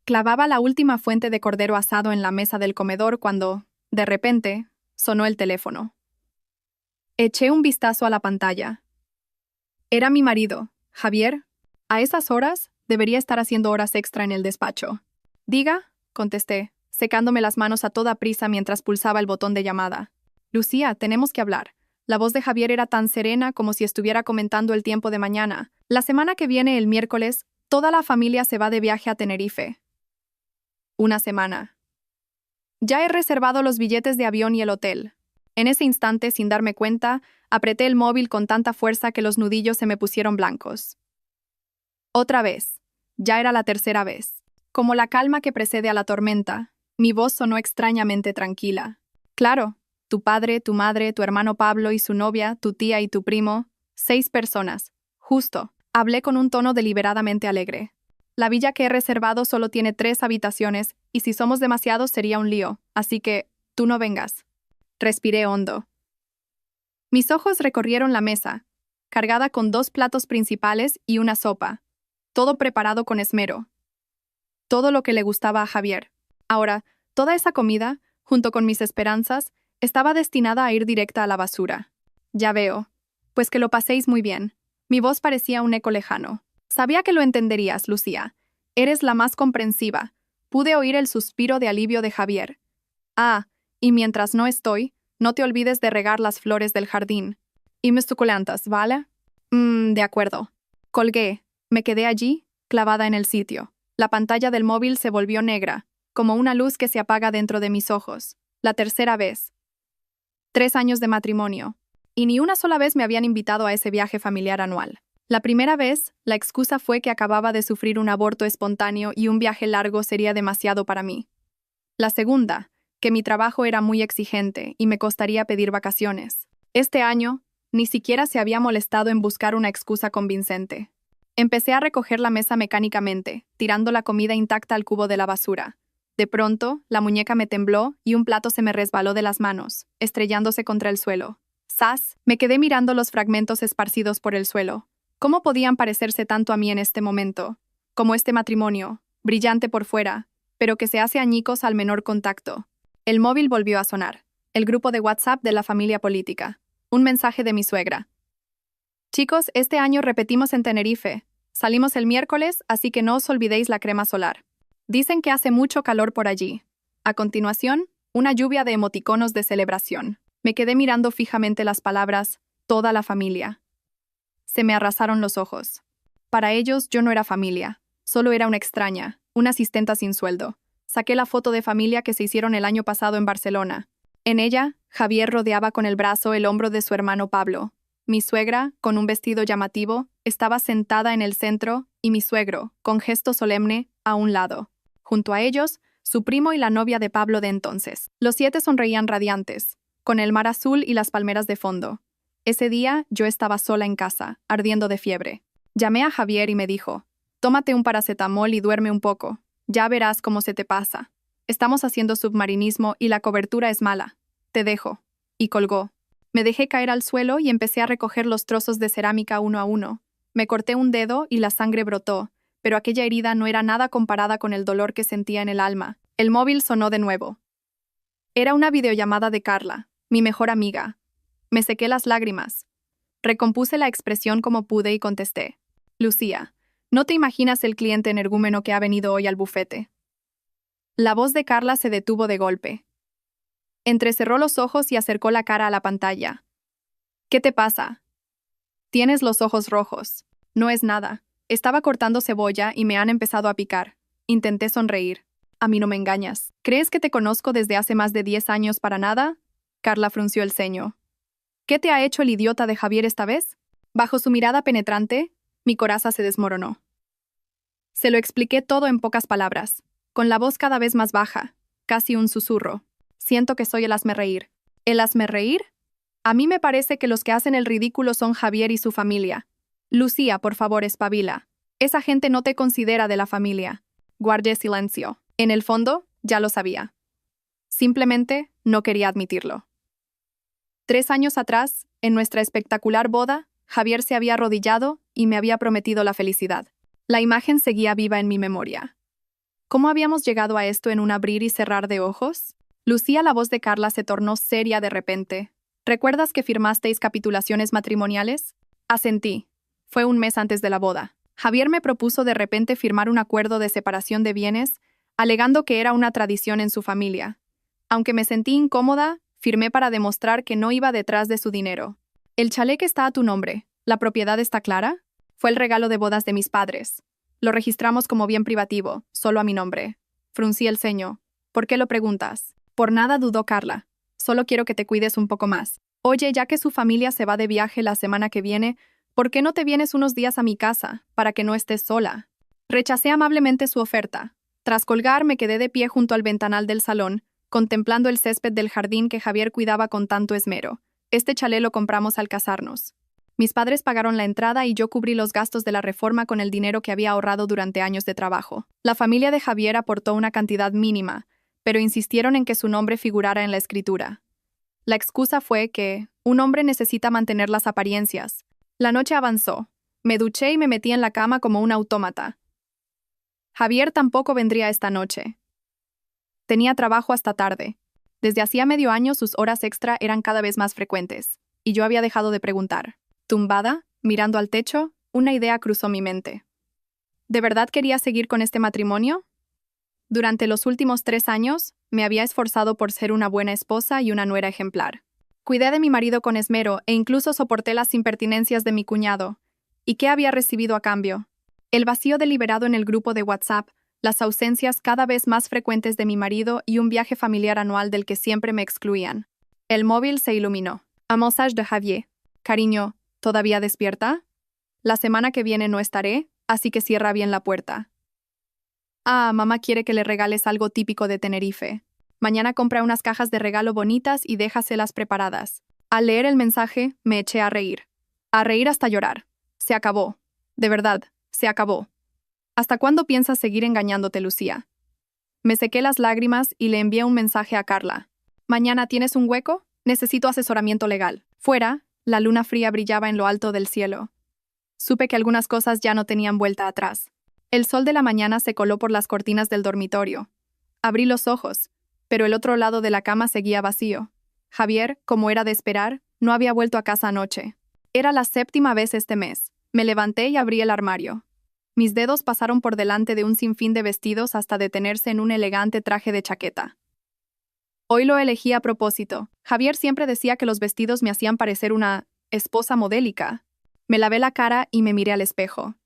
Clavaba la última fuente de cordero asado en la mesa del comedor cuando, de repente, sonó el teléfono. Eché un vistazo a la pantalla. Era mi marido, Javier. A esas horas, debería estar haciendo horas extra en el despacho. Diga, contesté, secándome las manos a toda prisa mientras pulsaba el botón de llamada. Lucía, tenemos que hablar. La voz de Javier era tan serena como si estuviera comentando el tiempo de mañana. La semana que viene, el miércoles, toda la familia se va de viaje a Tenerife. Una semana. Ya he reservado los billetes de avión y el hotel. En ese instante, sin darme cuenta, apreté el móvil con tanta fuerza que los nudillos se me pusieron blancos. Otra vez. Ya era la tercera vez. Como la calma que precede a la tormenta, mi voz sonó extrañamente tranquila. Claro, tu padre, tu madre, tu hermano Pablo y su novia, tu tía y tu primo, 6 personas. Justo. Hablé con un tono deliberadamente alegre. La villa que he reservado solo tiene 3 habitaciones, y si somos demasiados sería un lío, así que, tú no vengas. Respiré hondo. Mis ojos recorrieron la mesa, cargada con 2 platos principales y una sopa, todo preparado con esmero. Todo lo que le gustaba a Javier. Ahora, toda esa comida, junto con mis esperanzas, estaba destinada a ir directa a la basura. Ya veo. Pues que lo paséis muy bien. Mi voz parecía un eco lejano. Sabía que lo entenderías, Lucía. Eres la más comprensiva. Pude oír el suspiro de alivio de Javier. Ah, y mientras no estoy, no te olvides de regar las flores del jardín. Y mis suculentas, ¿vale? De acuerdo. Colgué. Me quedé allí, clavada en el sitio. La pantalla del móvil se volvió negra, como una luz que se apaga dentro de mis ojos. La tercera vez. 3 años de matrimonio. Y ni una sola vez me habían invitado a ese viaje familiar anual. La primera vez, la excusa fue que acababa de sufrir un aborto espontáneo y un viaje largo sería demasiado para mí. La segunda, que mi trabajo era muy exigente y me costaría pedir vacaciones. Este año, ni siquiera se había molestado en buscar una excusa convincente. Empecé a recoger la mesa mecánicamente, tirando la comida intacta al cubo de la basura. De pronto, la muñeca me tembló y un plato se me resbaló de las manos, estrellándose contra el suelo. ¡Zas! Me quedé mirando los fragmentos esparcidos por el suelo. ¿Cómo podían parecerse tanto a mí en este momento? Como este matrimonio, brillante por fuera, pero que se hace añicos al menor contacto. El móvil volvió a sonar. El grupo de WhatsApp de la familia política. Un mensaje de mi suegra. Chicos, este año repetimos en Tenerife. Salimos el miércoles, así que no os olvidéis la crema solar. Dicen que hace mucho calor por allí. A continuación, una lluvia de emoticonos de celebración. Me quedé mirando fijamente las palabras, toda la familia. Se me arrasaron los ojos. Para ellos yo no era familia, solo era una extraña, una asistenta sin sueldo. Saqué la foto de familia que se hicieron el año pasado en Barcelona. En ella, Javier rodeaba con el brazo el hombro de su hermano Pablo. Mi suegra, con un vestido llamativo, estaba sentada en el centro y mi suegro, con gesto solemne, a un lado. Junto a ellos, su primo y la novia de Pablo de entonces. Los 7 sonreían radiantes, con el mar azul y las palmeras de fondo. Ese día yo estaba sola en casa, ardiendo de fiebre. Llamé a Javier y me dijo, tómate un paracetamol y duerme un poco. Ya verás cómo se te pasa. Estamos haciendo submarinismo y la cobertura es mala. Te dejo. Y colgó. Me dejé caer al suelo y empecé a recoger los trozos de cerámica uno a uno. Me corté un dedo y la sangre brotó, pero aquella herida no era nada comparada con el dolor que sentía en el alma. El móvil sonó de nuevo. Era una videollamada de Carla, mi mejor amiga. Me sequé las lágrimas. Recompuse la expresión como pude y contesté. Lucía, no te imaginas el cliente energúmeno que ha venido hoy al bufete. La voz de Carla se detuvo de golpe. Entrecerró los ojos y acercó la cara a la pantalla. ¿Qué te pasa? Tienes los ojos rojos. No es nada. Estaba cortando cebolla y me han empezado a picar. Intenté sonreír. A mí no me engañas. ¿Crees que te conozco desde hace más de 10 años para nada? Carla frunció el ceño. ¿Qué te ha hecho el idiota de Javier esta vez? Bajo su mirada penetrante, mi coraza se desmoronó. Se lo expliqué todo en pocas palabras, con la voz cada vez más baja, casi un susurro. Siento que soy el hazmerreír. ¿El hazmerreír? A mí me parece que los que hacen el ridículo son Javier y su familia. Lucía, por favor, espabila. Esa gente no te considera de la familia. Guardé silencio. En el fondo, ya lo sabía. Simplemente no quería admitirlo. 3 años atrás, en nuestra espectacular boda, Javier se había arrodillado y me había prometido la felicidad. La imagen seguía viva en mi memoria. ¿Cómo habíamos llegado a esto en un abrir y cerrar de ojos? Lucía, la voz de Carla se tornó seria de repente. ¿Recuerdas que firmasteis capitulaciones matrimoniales? Asentí. Fue un mes antes de la boda. Javier me propuso de repente firmar un acuerdo de separación de bienes, alegando que era una tradición en su familia. Aunque me sentí incómoda, firmé para demostrar que no iba detrás de su dinero. El chalet está a tu nombre. ¿La propiedad está clara? Fue el regalo de bodas de mis padres. Lo registramos como bien privativo, solo a mi nombre. Fruncí el ceño. ¿Por qué lo preguntas? Por nada, dudó Carla. Solo quiero que te cuides un poco más. Oye, ya que su familia se va de viaje la semana que viene, ¿por qué no te vienes unos días a mi casa, para que no estés sola? Rechacé amablemente su oferta. Tras colgar, me quedé de pie junto al ventanal del salón, contemplando el césped del jardín que Javier cuidaba con tanto esmero. Este chalet lo compramos al casarnos. Mis padres pagaron la entrada y yo cubrí los gastos de la reforma con el dinero que había ahorrado durante años de trabajo. La familia de Javier aportó una cantidad mínima, pero insistieron en que su nombre figurara en la escritura. La excusa fue que un hombre necesita mantener las apariencias. La noche avanzó. Me duché y me metí en la cama como un autómata. Javier tampoco vendría esta noche. Tenía trabajo hasta tarde. Desde hacía medio año sus horas extra eran cada vez más frecuentes, y yo había dejado de preguntar. Tumbada, mirando al techo, una idea cruzó mi mente. ¿De verdad quería seguir con este matrimonio? Durante los últimos 3 años, me había esforzado por ser una buena esposa y una nuera ejemplar. Cuidé de mi marido con esmero e incluso soporté las impertinencias de mi cuñado. ¿Y qué había recibido a cambio? El vacío deliberado en el grupo de WhatsApp, las ausencias cada vez más frecuentes de mi marido y un viaje familiar anual del que siempre me excluían. El móvil se iluminó. Un mensaje de Javier. Cariño, ¿todavía despierta? La semana que viene no estaré, así que cierra bien la puerta. Ah, mamá quiere que le regales algo típico de Tenerife. Mañana compra unas cajas de regalo bonitas y déjaselas preparadas. Al leer el mensaje, me eché a reír. A reír hasta llorar. Se acabó. De verdad, se acabó. ¿Hasta cuándo piensas seguir engañándote, Lucía? Me sequé las lágrimas y le envié un mensaje a Carla. ¿Mañana tienes un hueco? Necesito asesoramiento legal. Fuera, la luna fría brillaba en lo alto del cielo. Supe que algunas cosas ya no tenían vuelta atrás. El sol de la mañana se coló por las cortinas del dormitorio. Abrí los ojos, pero el otro lado de la cama seguía vacío. Javier, como era de esperar, no había vuelto a casa anoche. Era la 7ª vez este mes. Me levanté y abrí el armario. Mis dedos pasaron por delante de un sinfín de vestidos hasta detenerse en un elegante traje de chaqueta. Hoy lo elegí a propósito. Javier siempre decía que los vestidos me hacían parecer una esposa modélica. Me lavé la cara y me miré al espejo.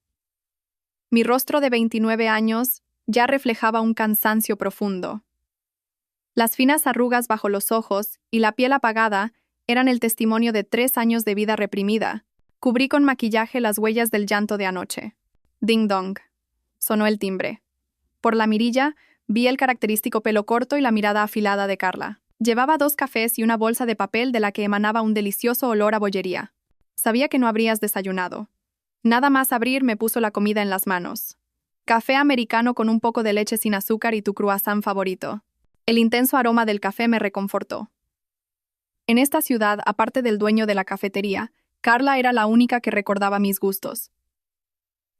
Mi rostro de 29 años ya reflejaba un cansancio profundo. Las finas arrugas bajo los ojos y la piel apagada eran el testimonio de 3 años de vida reprimida. Cubrí con maquillaje las huellas del llanto de anoche. Ding dong. Sonó el timbre. Por la mirilla, vi el característico pelo corto y la mirada afilada de Carla. Llevaba 2 cafés y una bolsa de papel de la que emanaba un delicioso olor a bollería. Sabía que no habrías desayunado. Nada más abrir me puso la comida en las manos. Café americano con un poco de leche sin azúcar y tu croissant favorito. El intenso aroma del café me reconfortó. En esta ciudad, aparte del dueño de la cafetería, Carla era la única que recordaba mis gustos.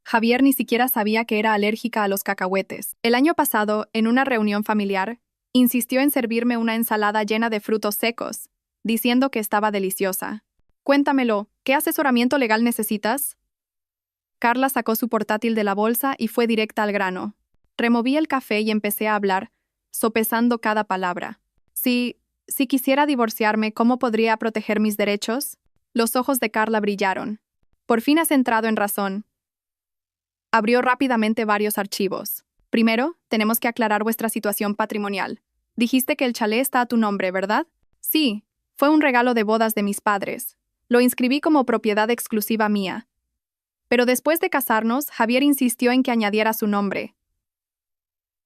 Javier ni siquiera sabía que era alérgica a los cacahuetes. El año pasado, en una reunión familiar, insistió en servirme una ensalada llena de frutos secos, diciendo que estaba deliciosa. Cuéntamelo, ¿qué asesoramiento legal necesitas? Carla sacó su portátil de la bolsa y fue directa al grano. Removí el café y empecé a hablar, sopesando cada palabra. Si quisiera divorciarme, ¿cómo podría proteger mis derechos? Los ojos de Carla brillaron. Por fin has entrado en razón. Abrió rápidamente varios archivos. Primero, tenemos que aclarar vuestra situación patrimonial. Dijiste que el chalet está a tu nombre, ¿verdad? Sí, fue un regalo de bodas de mis padres. Lo inscribí como propiedad exclusiva mía. Pero después de casarnos, Javier insistió en que añadiera su nombre.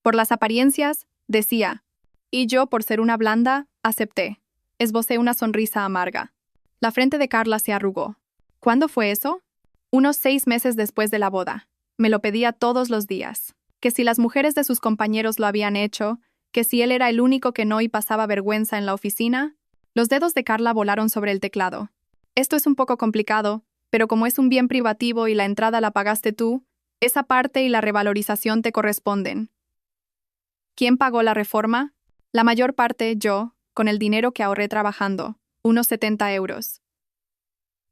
Por las apariencias, decía, y yo, por ser una blanda, acepté. Esbocé una sonrisa amarga. La frente de Carla se arrugó. ¿Cuándo fue eso? Unos 6 meses después de la boda. Me lo pedía todos los días. Que si las mujeres de sus compañeros lo habían hecho, que si él era el único que no y pasaba vergüenza en la oficina. Los dedos de Carla volaron sobre el teclado. Esto es un poco complicado, pero como es un bien privativo y la entrada la pagaste tú, esa parte y la revalorización te corresponden. ¿Quién pagó la reforma? La mayor parte yo, con el dinero que ahorré trabajando, unos 70 euros.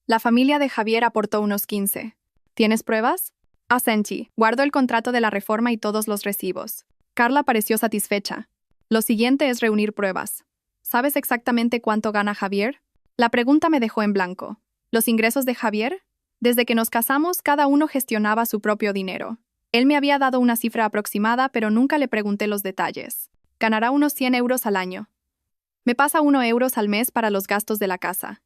La familia de Javier aportó unos 15. ¿Tienes pruebas? Asentí. Guardo el contrato de la reforma y todos los recibos. Carla pareció satisfecha. Lo siguiente es reunir pruebas. ¿Sabes exactamente cuánto gana Javier? La pregunta me dejó en blanco. ¿Los ingresos de Javier? Desde que nos casamos, cada uno gestionaba su propio dinero. Él me había dado una cifra aproximada, pero nunca le pregunté los detalles. Ganará unos 100 euros al año. Me pasa 1 euro al mes para los gastos de la casa.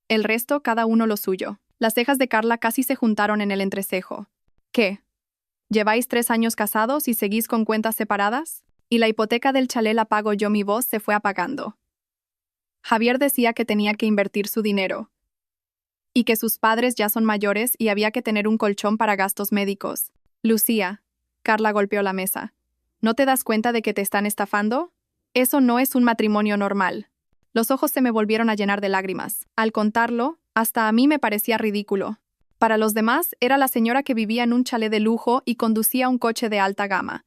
El resto, cada uno lo suyo. Las cejas de Carla casi se juntaron en el entrecejo. ¿Qué? ¿Lleváis 3 años casados y seguís con cuentas separadas? Y la hipoteca del chalet la pago yo. Mi voz se fue apagando. Javier decía que tenía que invertir su dinero. Y que sus padres ya son mayores y había que tener un colchón para gastos médicos. Lucía. Carla golpeó la mesa. ¿No te das cuenta de que te están estafando? Eso no es un matrimonio normal. Los ojos se me volvieron a llenar de lágrimas. Al contarlo, hasta a mí me parecía ridículo. Para los demás, era la señora que vivía en un chalet de lujo y conducía un coche de alta gama.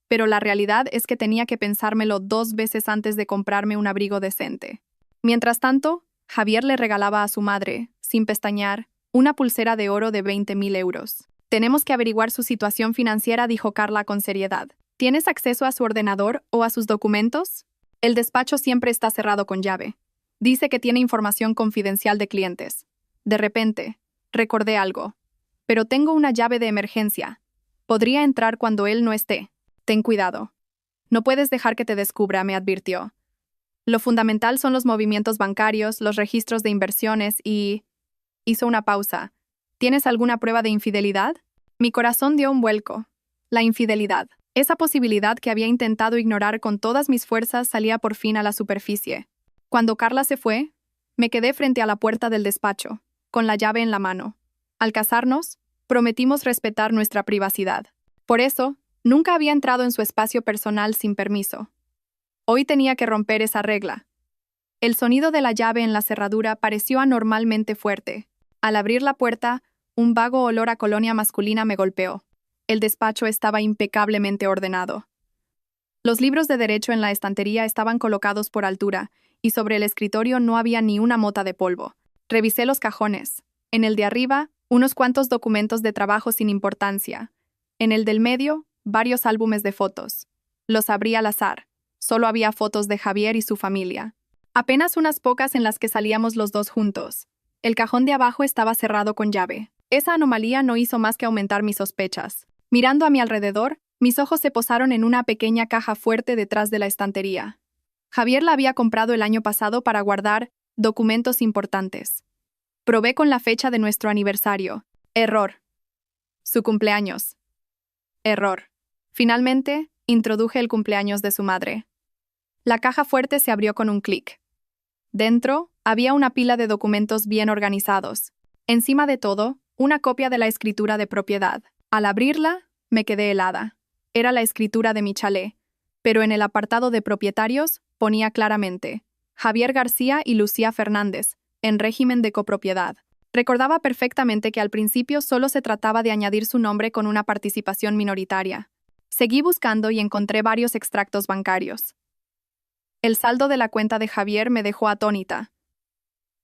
Pero la realidad es que tenía que pensármelo 2 veces antes de comprarme un abrigo decente. Mientras tanto, Javier le regalaba a su madre, sin pestañear, una pulsera de oro de 20.000 euros. Tenemos que averiguar su situación financiera, dijo Carla con seriedad. ¿Tienes acceso a su ordenador o a sus documentos? El despacho siempre está cerrado con llave. Dice que tiene información confidencial de clientes. De repente, recordé algo. Pero tengo una llave de emergencia. Podría entrar cuando él no esté. Ten cuidado. No puedes dejar que te descubra, me advirtió. Lo fundamental son los movimientos bancarios, los registros de inversiones y... Hizo una pausa. ¿Tienes alguna prueba de infidelidad? Mi corazón dio un vuelco. La infidelidad. Esa posibilidad que había intentado ignorar con todas mis fuerzas salía por fin a la superficie. Cuando Carla se fue, me quedé frente a la puerta del despacho, con la llave en la mano. Al casarnos, prometimos respetar nuestra privacidad. Por eso, nunca había entrado en su espacio personal sin permiso. Hoy tenía que romper esa regla. El sonido de la llave en la cerradura pareció anormalmente fuerte. Al abrir la puerta, un vago olor a colonia masculina me golpeó. El despacho estaba impecablemente ordenado. Los libros de derecho en la estantería estaban colocados por altura, y sobre el escritorio no había ni una mota de polvo. Revisé los cajones. En el de arriba, unos cuantos documentos de trabajo sin importancia. En el del medio, varios álbumes de fotos. Los abrí al azar. Solo había fotos de Javier y su familia. Apenas unas pocas en las que salíamos los dos juntos. El cajón de abajo estaba cerrado con llave. Esa anomalía no hizo más que aumentar mis sospechas. Mirando a mi alrededor, mis ojos se posaron en una pequeña caja fuerte detrás de la estantería. Javier la había comprado el año pasado para guardar documentos importantes. Probé con la fecha de nuestro aniversario. Error. Su cumpleaños. Error. Finalmente, introduje el cumpleaños de su madre. La caja fuerte se abrió con un clic. Dentro, había una pila de documentos bien organizados. Encima de todo, una copia de la escritura de propiedad. Al abrirla, me quedé helada. Era la escritura de mi chalet, pero en el apartado de propietarios ponía claramente Javier García y Lucía Fernández, en régimen de copropiedad. Recordaba perfectamente que al principio solo se trataba de añadir su nombre con una participación minoritaria. Seguí buscando y encontré varios extractos bancarios. El saldo de la cuenta de Javier me dejó atónita.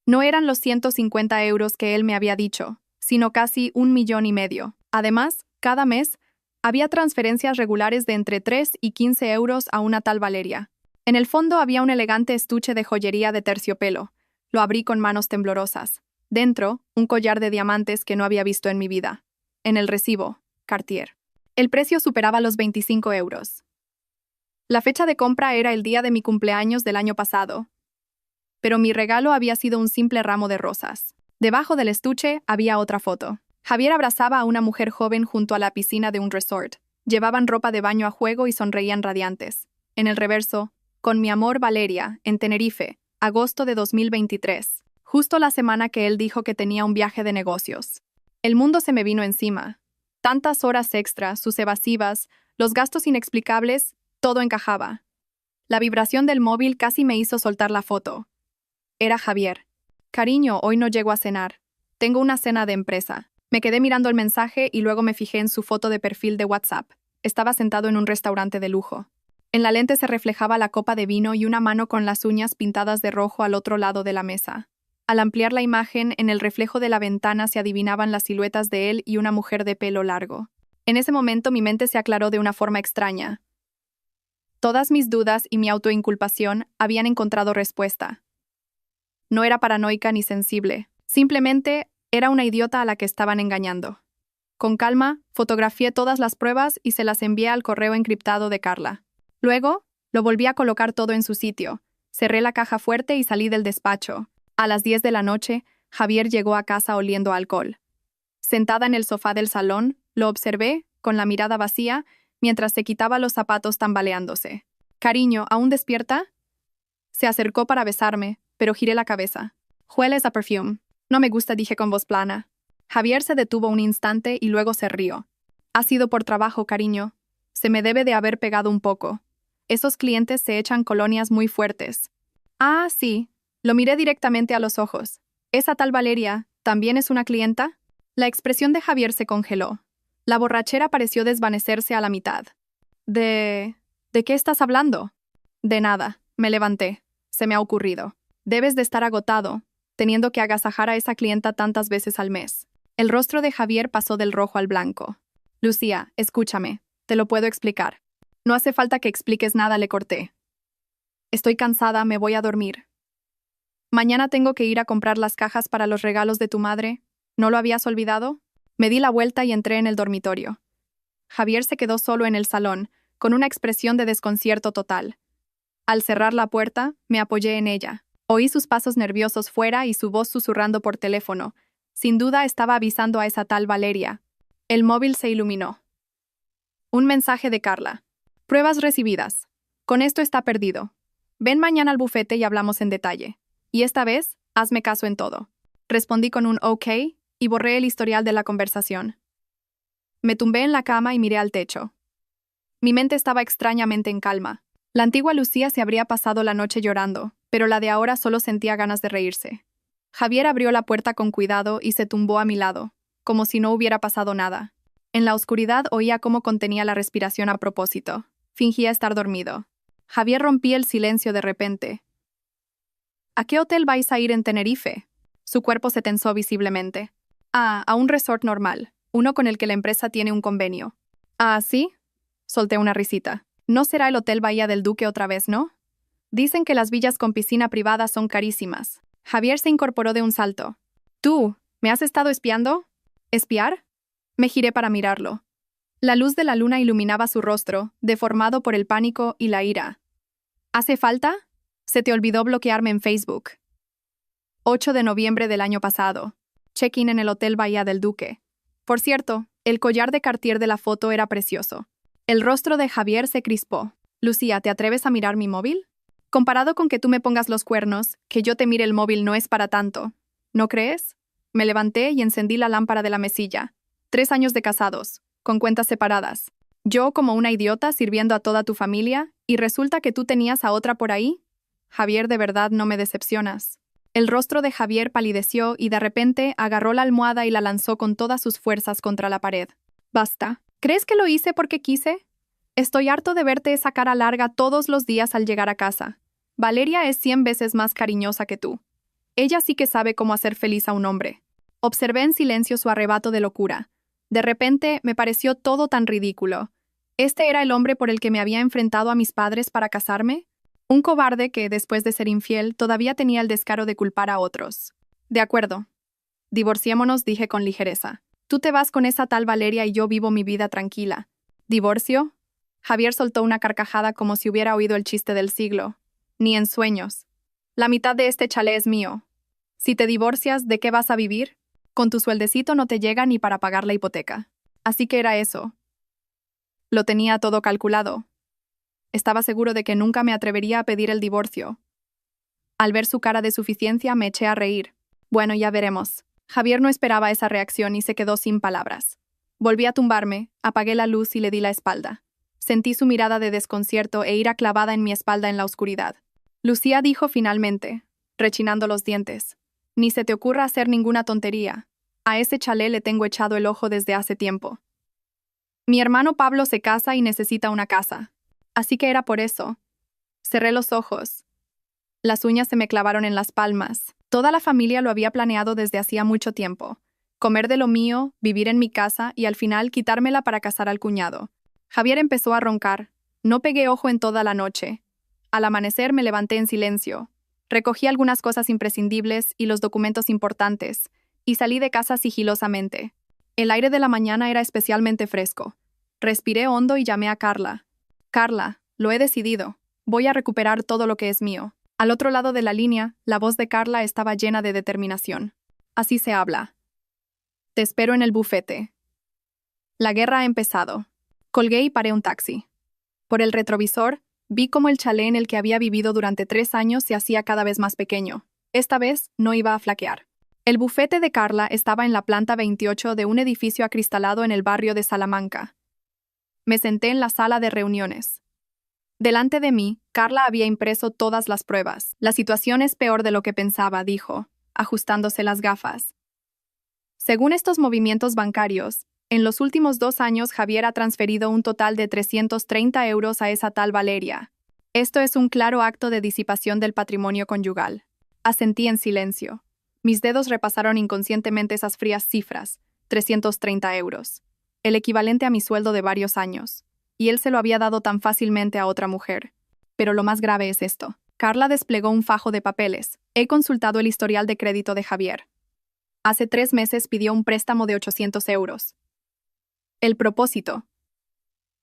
No eran los 150 euros que él me había dicho, sino casi 1,5 millones. Además, cada mes, había transferencias regulares de entre 3 y 15 euros a una tal Valeria. En el fondo había un elegante estuche de joyería de terciopelo. Lo abrí con manos temblorosas. Dentro, un collar de diamantes que no había visto en mi vida. En el recibo, Cartier. El precio superaba los 25 euros. La fecha de compra era el día de mi cumpleaños del año pasado. Pero mi regalo había sido un simple ramo de rosas. Debajo del estuche había otra foto. Javier abrazaba a una mujer joven junto a la piscina de un resort. Llevaban ropa de baño a juego y sonreían radiantes. En el reverso, con mi amor Valeria, en Tenerife, agosto de 2023, justo la semana que él dijo que tenía un viaje de negocios. El mundo se me vino encima. Tantas horas extra, sus evasivas, los gastos inexplicables, todo encajaba. La vibración del móvil casi me hizo soltar la foto. Era Javier. Cariño, hoy no llego a cenar. Tengo una cena de empresa. Me quedé mirando el mensaje y luego me fijé en su foto de perfil de WhatsApp. Estaba sentado en un restaurante de lujo. En la lente se reflejaba la copa de vino y una mano con las uñas pintadas de rojo al otro lado de la mesa. Al ampliar la imagen, en el reflejo de la ventana se adivinaban las siluetas de él y una mujer de pelo largo. En ese momento mi mente se aclaró de una forma extraña. Todas mis dudas y mi autoinculpación habían encontrado respuesta. No era paranoica ni sensible, simplemente era una idiota a la que estaban engañando. Con calma, fotografié todas las pruebas y se las envié al correo encriptado de Carla. Luego, lo volví a colocar todo en su sitio, cerré la caja fuerte y salí del despacho. A las 10 de la noche, Javier llegó a casa oliendo a alcohol. Sentada en el sofá del salón, lo observé, con la mirada vacía, mientras se quitaba los zapatos tambaleándose. «Cariño, ¿aún despierta?» Se acercó para besarme, pero giré la cabeza. «Hueles a perfume». «No me gusta», dije con voz plana. Javier se detuvo un instante y luego se rió. «Ha sido por trabajo, cariño. Se me debe de haber pegado un poco. Esos clientes se echan colonias muy fuertes». «Ah, sí». Lo miré directamente a los ojos. «¿Esa tal Valeria también es una clienta?» La expresión de Javier se congeló. La borrachera pareció desvanecerse a la mitad. ¿De qué estás hablando?» «De nada». Me levanté. «Se me ha ocurrido. Debes de estar agotado, teniendo que agasajar a esa clienta tantas veces al mes». El rostro de Javier pasó del rojo al blanco. «Lucía, escúchame. Te lo puedo explicar». «No hace falta que expliques nada», le corté. «Estoy cansada, me voy a dormir». «Mañana tengo que ir a comprar las cajas para los regalos de tu madre. ¿No lo habías olvidado?» Me di la vuelta y entré en el dormitorio. Javier se quedó solo en el salón, con una expresión de desconcierto total. Al cerrar la puerta, me apoyé en ella. Oí sus pasos nerviosos fuera y su voz susurrando por teléfono. Sin duda estaba avisando a esa tal Valeria. El móvil se iluminó. Un mensaje de Carla. «Pruebas recibidas. Con esto está perdido. Ven mañana al bufete y hablamos en detalle. Y esta vez, hazme caso en todo». Respondí con un OK y borré el historial de la conversación. Me tumbé en la cama y miré al techo. Mi mente estaba extrañamente en calma. La antigua Lucía se habría pasado la noche llorando, pero la de ahora solo sentía ganas de reírse. Javier abrió la puerta con cuidado y se tumbó a mi lado, como si no hubiera pasado nada. En la oscuridad oía cómo contenía la respiración a propósito. Fingía estar dormido. Javier rompía el silencio de repente. «¿A qué hotel vais a ir en Tenerife?» Su cuerpo se tensó visiblemente. «Ah, a un resort normal, uno con el que la empresa tiene un convenio». «Ah, ¿sí?» Solté una risita. «No será el Hotel Bahía del Duque otra vez, ¿no?» Dicen que las villas con piscina privada son carísimas. Javier se incorporó de un salto. «¿Tú? ¿Me has estado espiando?» «¿Espiar?» Me giré para mirarlo. La luz de la luna iluminaba su rostro, deformado por el pánico y la ira. «¿Hace falta? Se te olvidó bloquearme en Facebook». 8 de noviembre del año pasado. Check-in en el Hotel Bahía del Duque. Por cierto, el collar de Cartier de la foto era precioso. El rostro de Javier se crispó. «Lucía, ¿te atreves a mirar mi móvil? Comparado con que tú me pongas los cuernos, que yo te mire el móvil no es para tanto. ¿No crees?» Me levanté y encendí la lámpara de la mesilla. 3 años de casados, con cuentas separadas. Yo como una idiota sirviendo a toda tu familia, y resulta que tú tenías a otra por ahí. Javier, de verdad no me decepcionas. El rostro de Javier palideció y de repente agarró la almohada y la lanzó con todas sus fuerzas contra la pared. «Basta. ¿Crees que lo hice porque quise? Estoy harto de verte esa cara larga todos los días al llegar a casa. Valeria es 100 veces más cariñosa que tú. Ella sí que sabe cómo hacer feliz a un hombre». Observé en silencio su arrebato de locura. De repente me pareció todo tan ridículo. ¿Este era el hombre por el que me había enfrentado a mis padres para casarme? Un cobarde que, después de ser infiel, todavía tenía el descaro de culpar a otros. «De acuerdo. Divorciémonos», dije con ligereza. «Tú te vas con esa tal Valeria y yo vivo mi vida tranquila». «¿Divorcio?» Javier soltó una carcajada como si hubiera oído el chiste del siglo. «Ni en sueños. La mitad de este chalet es mío. Si te divorcias, ¿de qué vas a vivir? Con tu sueldecito no te llega ni para pagar la hipoteca». Así que era eso. Lo tenía todo calculado. Estaba seguro de que nunca me atrevería a pedir el divorcio. Al ver su cara de suficiencia me eché a reír. Bueno, ya veremos. Javier no esperaba esa reacción y se quedó sin palabras. Volví a tumbarme, apagué la luz y le di la espalda. Sentí su mirada de desconcierto e ira clavada en mi espalda en la oscuridad. «Lucía», dijo finalmente, rechinando los dientes. «Ni se te ocurra hacer ninguna tontería. A ese chalet le tengo echado el ojo desde hace tiempo. Mi hermano Pablo se casa y necesita una casa. Así que era por eso. Cerré los ojos. Las uñas se me clavaron en las palmas. Toda la familia lo había planeado desde hacía mucho tiempo. Comer de lo mío, vivir en mi casa y al final quitármela para casar al cuñado. Javier empezó a roncar. No pegué ojo en toda la noche. Al amanecer me levanté en silencio. Recogí algunas cosas imprescindibles y los documentos importantes, y salí de casa sigilosamente. El aire de la mañana era especialmente fresco. Respiré hondo y llamé a Carla. Carla, lo he decidido. Voy a recuperar todo lo que es mío. Al otro lado de la línea, la voz de Carla estaba llena de determinación. Así se habla. Te espero en el bufete. La guerra ha empezado. Colgué y paré un taxi. Por el retrovisor, vi cómo el chalet en el que había vivido durante 3 años se hacía cada vez más pequeño. Esta vez no iba a flaquear. El bufete de Carla estaba en la planta 28 de un edificio acristalado en el barrio de Salamanca. Me senté en la sala de reuniones. Delante de mí, Carla había impreso todas las pruebas. La situación es peor de lo que pensaba, dijo, ajustándose las gafas. Según estos movimientos bancarios, en los últimos 2 años Javier ha transferido un total de 330 euros a esa tal Valeria. Esto es un claro acto de disipación del patrimonio conyugal. Asentí en silencio. Mis dedos repasaron inconscientemente esas frías cifras, 330 euros. El equivalente a mi sueldo de varios años. Y él se lo había dado tan fácilmente a otra mujer. Pero lo más grave es esto. Carla desplegó un fajo de papeles. He consultado el historial de crédito de Javier. Hace 3 meses pidió un préstamo de 800 euros. El propósito.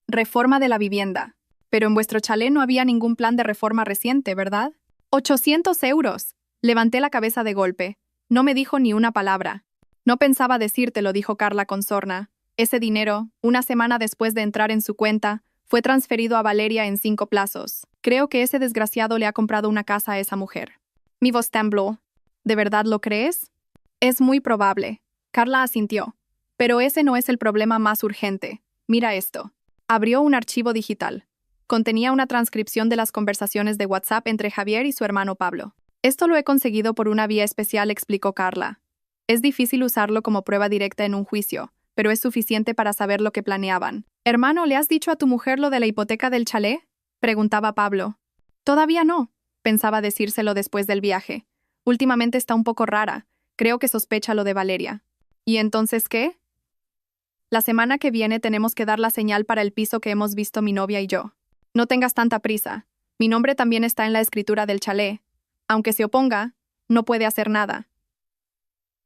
Reforma de la vivienda. Pero en vuestro chalet no había ningún plan de reforma reciente, ¿verdad? 800 euros. Levanté la cabeza de golpe. No me dijo ni una palabra. No pensaba decírtelo, dijo Carla con sorna. Ese dinero, una semana después de entrar en su cuenta, fue transferido a Valeria en 5 plazos. Creo que ese desgraciado le ha comprado una casa a esa mujer. Mi voz tembló. ¿De verdad lo crees? Es muy probable. Carla asintió. Pero ese no es el problema más urgente. Mira esto. Abrió un archivo digital. Contenía una transcripción de las conversaciones de WhatsApp entre Javier y su hermano Pablo. Esto lo he conseguido por una vía especial, explicó Carla. Es difícil usarlo como prueba directa en un juicio, pero es suficiente para saber lo que planeaban. «Hermano, ¿le has dicho a tu mujer lo de la hipoteca del chalet?», preguntaba Pablo. «Todavía no», pensaba decírselo después del viaje. «Últimamente está un poco rara. Creo que sospecha lo de Valeria». «¿Y entonces qué?». «La semana que viene tenemos que dar la señal para el piso que hemos visto mi novia y yo. No tengas tanta prisa. Mi nombre también está en la escritura del chalet. Aunque se oponga, no puede hacer nada.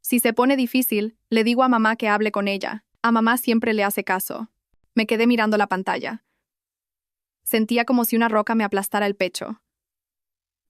Si se pone difícil, le digo a mamá que hable con ella. A mamá siempre le hace caso». Me quedé mirando la pantalla. Sentía como si una roca me aplastara el pecho.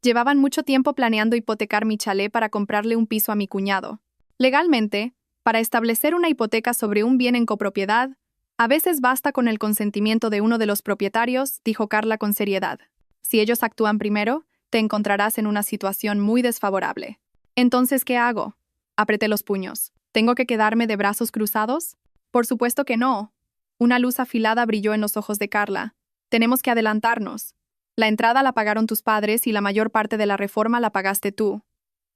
Llevaban mucho tiempo planeando hipotecar mi chalet para comprarle un piso a mi cuñado. Legalmente, para establecer una hipoteca sobre un bien en copropiedad, a veces basta con el consentimiento de uno de los propietarios, dijo Carla con seriedad. Si ellos actúan primero, te encontrarás en una situación muy desfavorable. Entonces, ¿qué hago? Apreté los puños. ¿Tengo que quedarme de brazos cruzados? Por supuesto que no. Una luz afilada brilló en los ojos de Carla. Tenemos que adelantarnos. La entrada la pagaron tus padres y la mayor parte de la reforma la pagaste tú.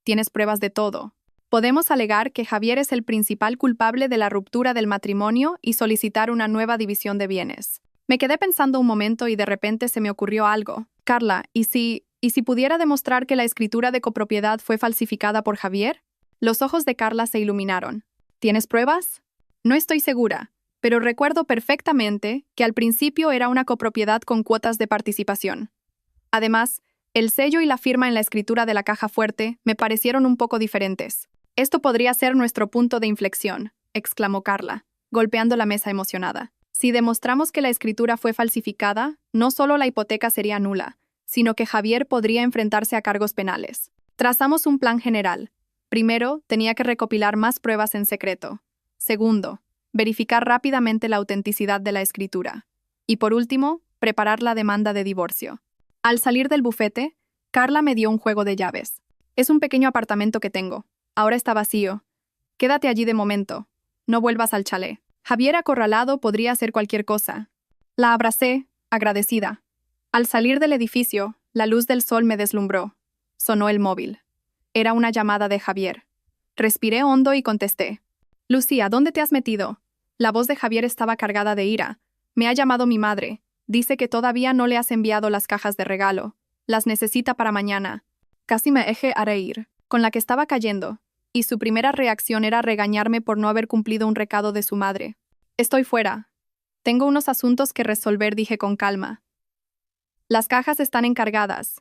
Tienes pruebas de todo. Podemos alegar que Javier es el principal culpable de la ruptura del matrimonio y solicitar una nueva división de bienes. Me quedé pensando un momento y de repente se me ocurrió algo. Carla, ¿y si pudiera demostrar que la escritura de copropiedad fue falsificada por Javier? Los ojos de Carla se iluminaron. ¿Tienes pruebas? No estoy segura, pero recuerdo perfectamente que al principio era una copropiedad con cuotas de participación. Además, el sello y la firma en la escritura de la caja fuerte me parecieron un poco diferentes. Esto podría ser nuestro punto de inflexión, exclamó Carla, golpeando la mesa emocionada. Si demostramos que la escritura fue falsificada, no solo la hipoteca sería nula, sino que Javier podría enfrentarse a cargos penales. Trazamos un plan general. Primero, tenía que recopilar más pruebas en secreto. Segundo, verificar rápidamente la autenticidad de la escritura. Y por último, preparar la demanda de divorcio. Al salir del bufete, Carla me dio un juego de llaves. Es un pequeño apartamento que tengo. Ahora está vacío. Quédate allí de momento. No vuelvas al chalet. Javier acorralado podría hacer cualquier cosa. La abracé, agradecida. Al salir del edificio, la luz del sol me deslumbró. Sonó el móvil. Era una llamada de Javier. Respiré hondo y contesté. «Lucía, ¿dónde te has metido?» La voz de Javier estaba cargada de ira. «Me ha llamado mi madre. Dice que todavía no le has enviado las cajas de regalo. Las necesita para mañana. Casi me eché a reír, con la que estaba cayendo, y su primera reacción era regañarme por no haber cumplido un recado de su madre. Estoy fuera. Tengo unos asuntos que resolver, dije con calma. Las cajas están encargadas.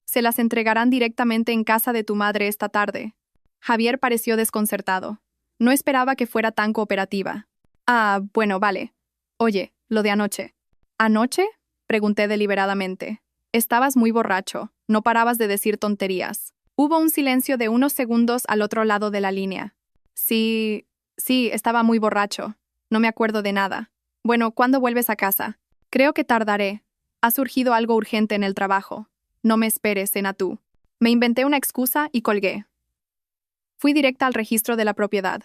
Se las entregarán directamente en casa de tu madre esta tarde. Javier pareció desconcertado. No esperaba que fuera tan cooperativa. Ah, bueno, vale. Oye, lo de anoche. ¿Anoche? Pregunté deliberadamente. Estabas muy borracho. No parabas de decir tonterías. Hubo un silencio de unos segundos al otro lado de la línea. Sí, estaba muy borracho. No me acuerdo de nada. Bueno, ¿cuándo vuelves a casa? Creo que tardaré. Ha surgido algo urgente en el trabajo. No me esperes, cena tú. Me inventé una excusa y colgué. Fui directa al registro de la propiedad.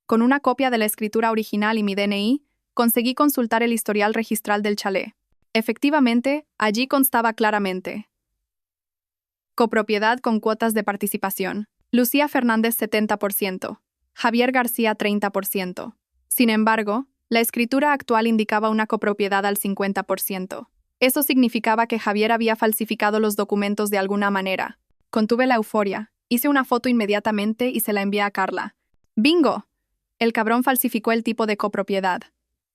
Con una copia de la escritura original y mi DNI, conseguí consultar el historial registral del chalet. Efectivamente, allí constaba claramente: copropiedad con cuotas de participación. Lucía Fernández 70%, Javier García 30%. Sin embargo, la escritura actual indicaba una copropiedad al 50%. Eso significaba que Javier había falsificado los documentos de alguna manera. Contuve la euforia, hice una foto inmediatamente y se la envié a Carla. ¡Bingo! El cabrón falsificó el tipo de copropiedad.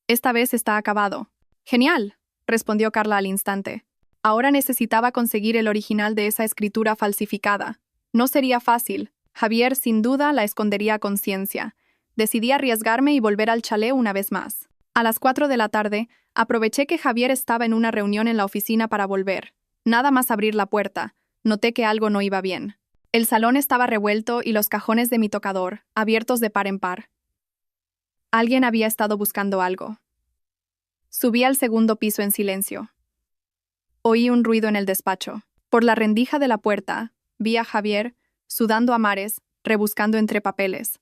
Esta vez está acabado. ¡Genial!, respondió Carla al instante. Ahora necesitaba conseguir el original de esa escritura falsificada. No sería fácil. Javier, sin duda, la escondería a conciencia. Decidí arriesgarme y volver al chalet una vez más. A las 4 de la tarde, aproveché que Javier estaba en una reunión en la oficina para volver. Nada más abrir la puerta, noté que algo no iba bien. El salón estaba revuelto y los cajones de mi tocador, abiertos de par en par. Alguien había estado buscando algo. Subí al segundo piso en silencio. Oí un ruido en el despacho. Por la rendija de la puerta, vi a Javier, sudando a mares, rebuscando entre papeles.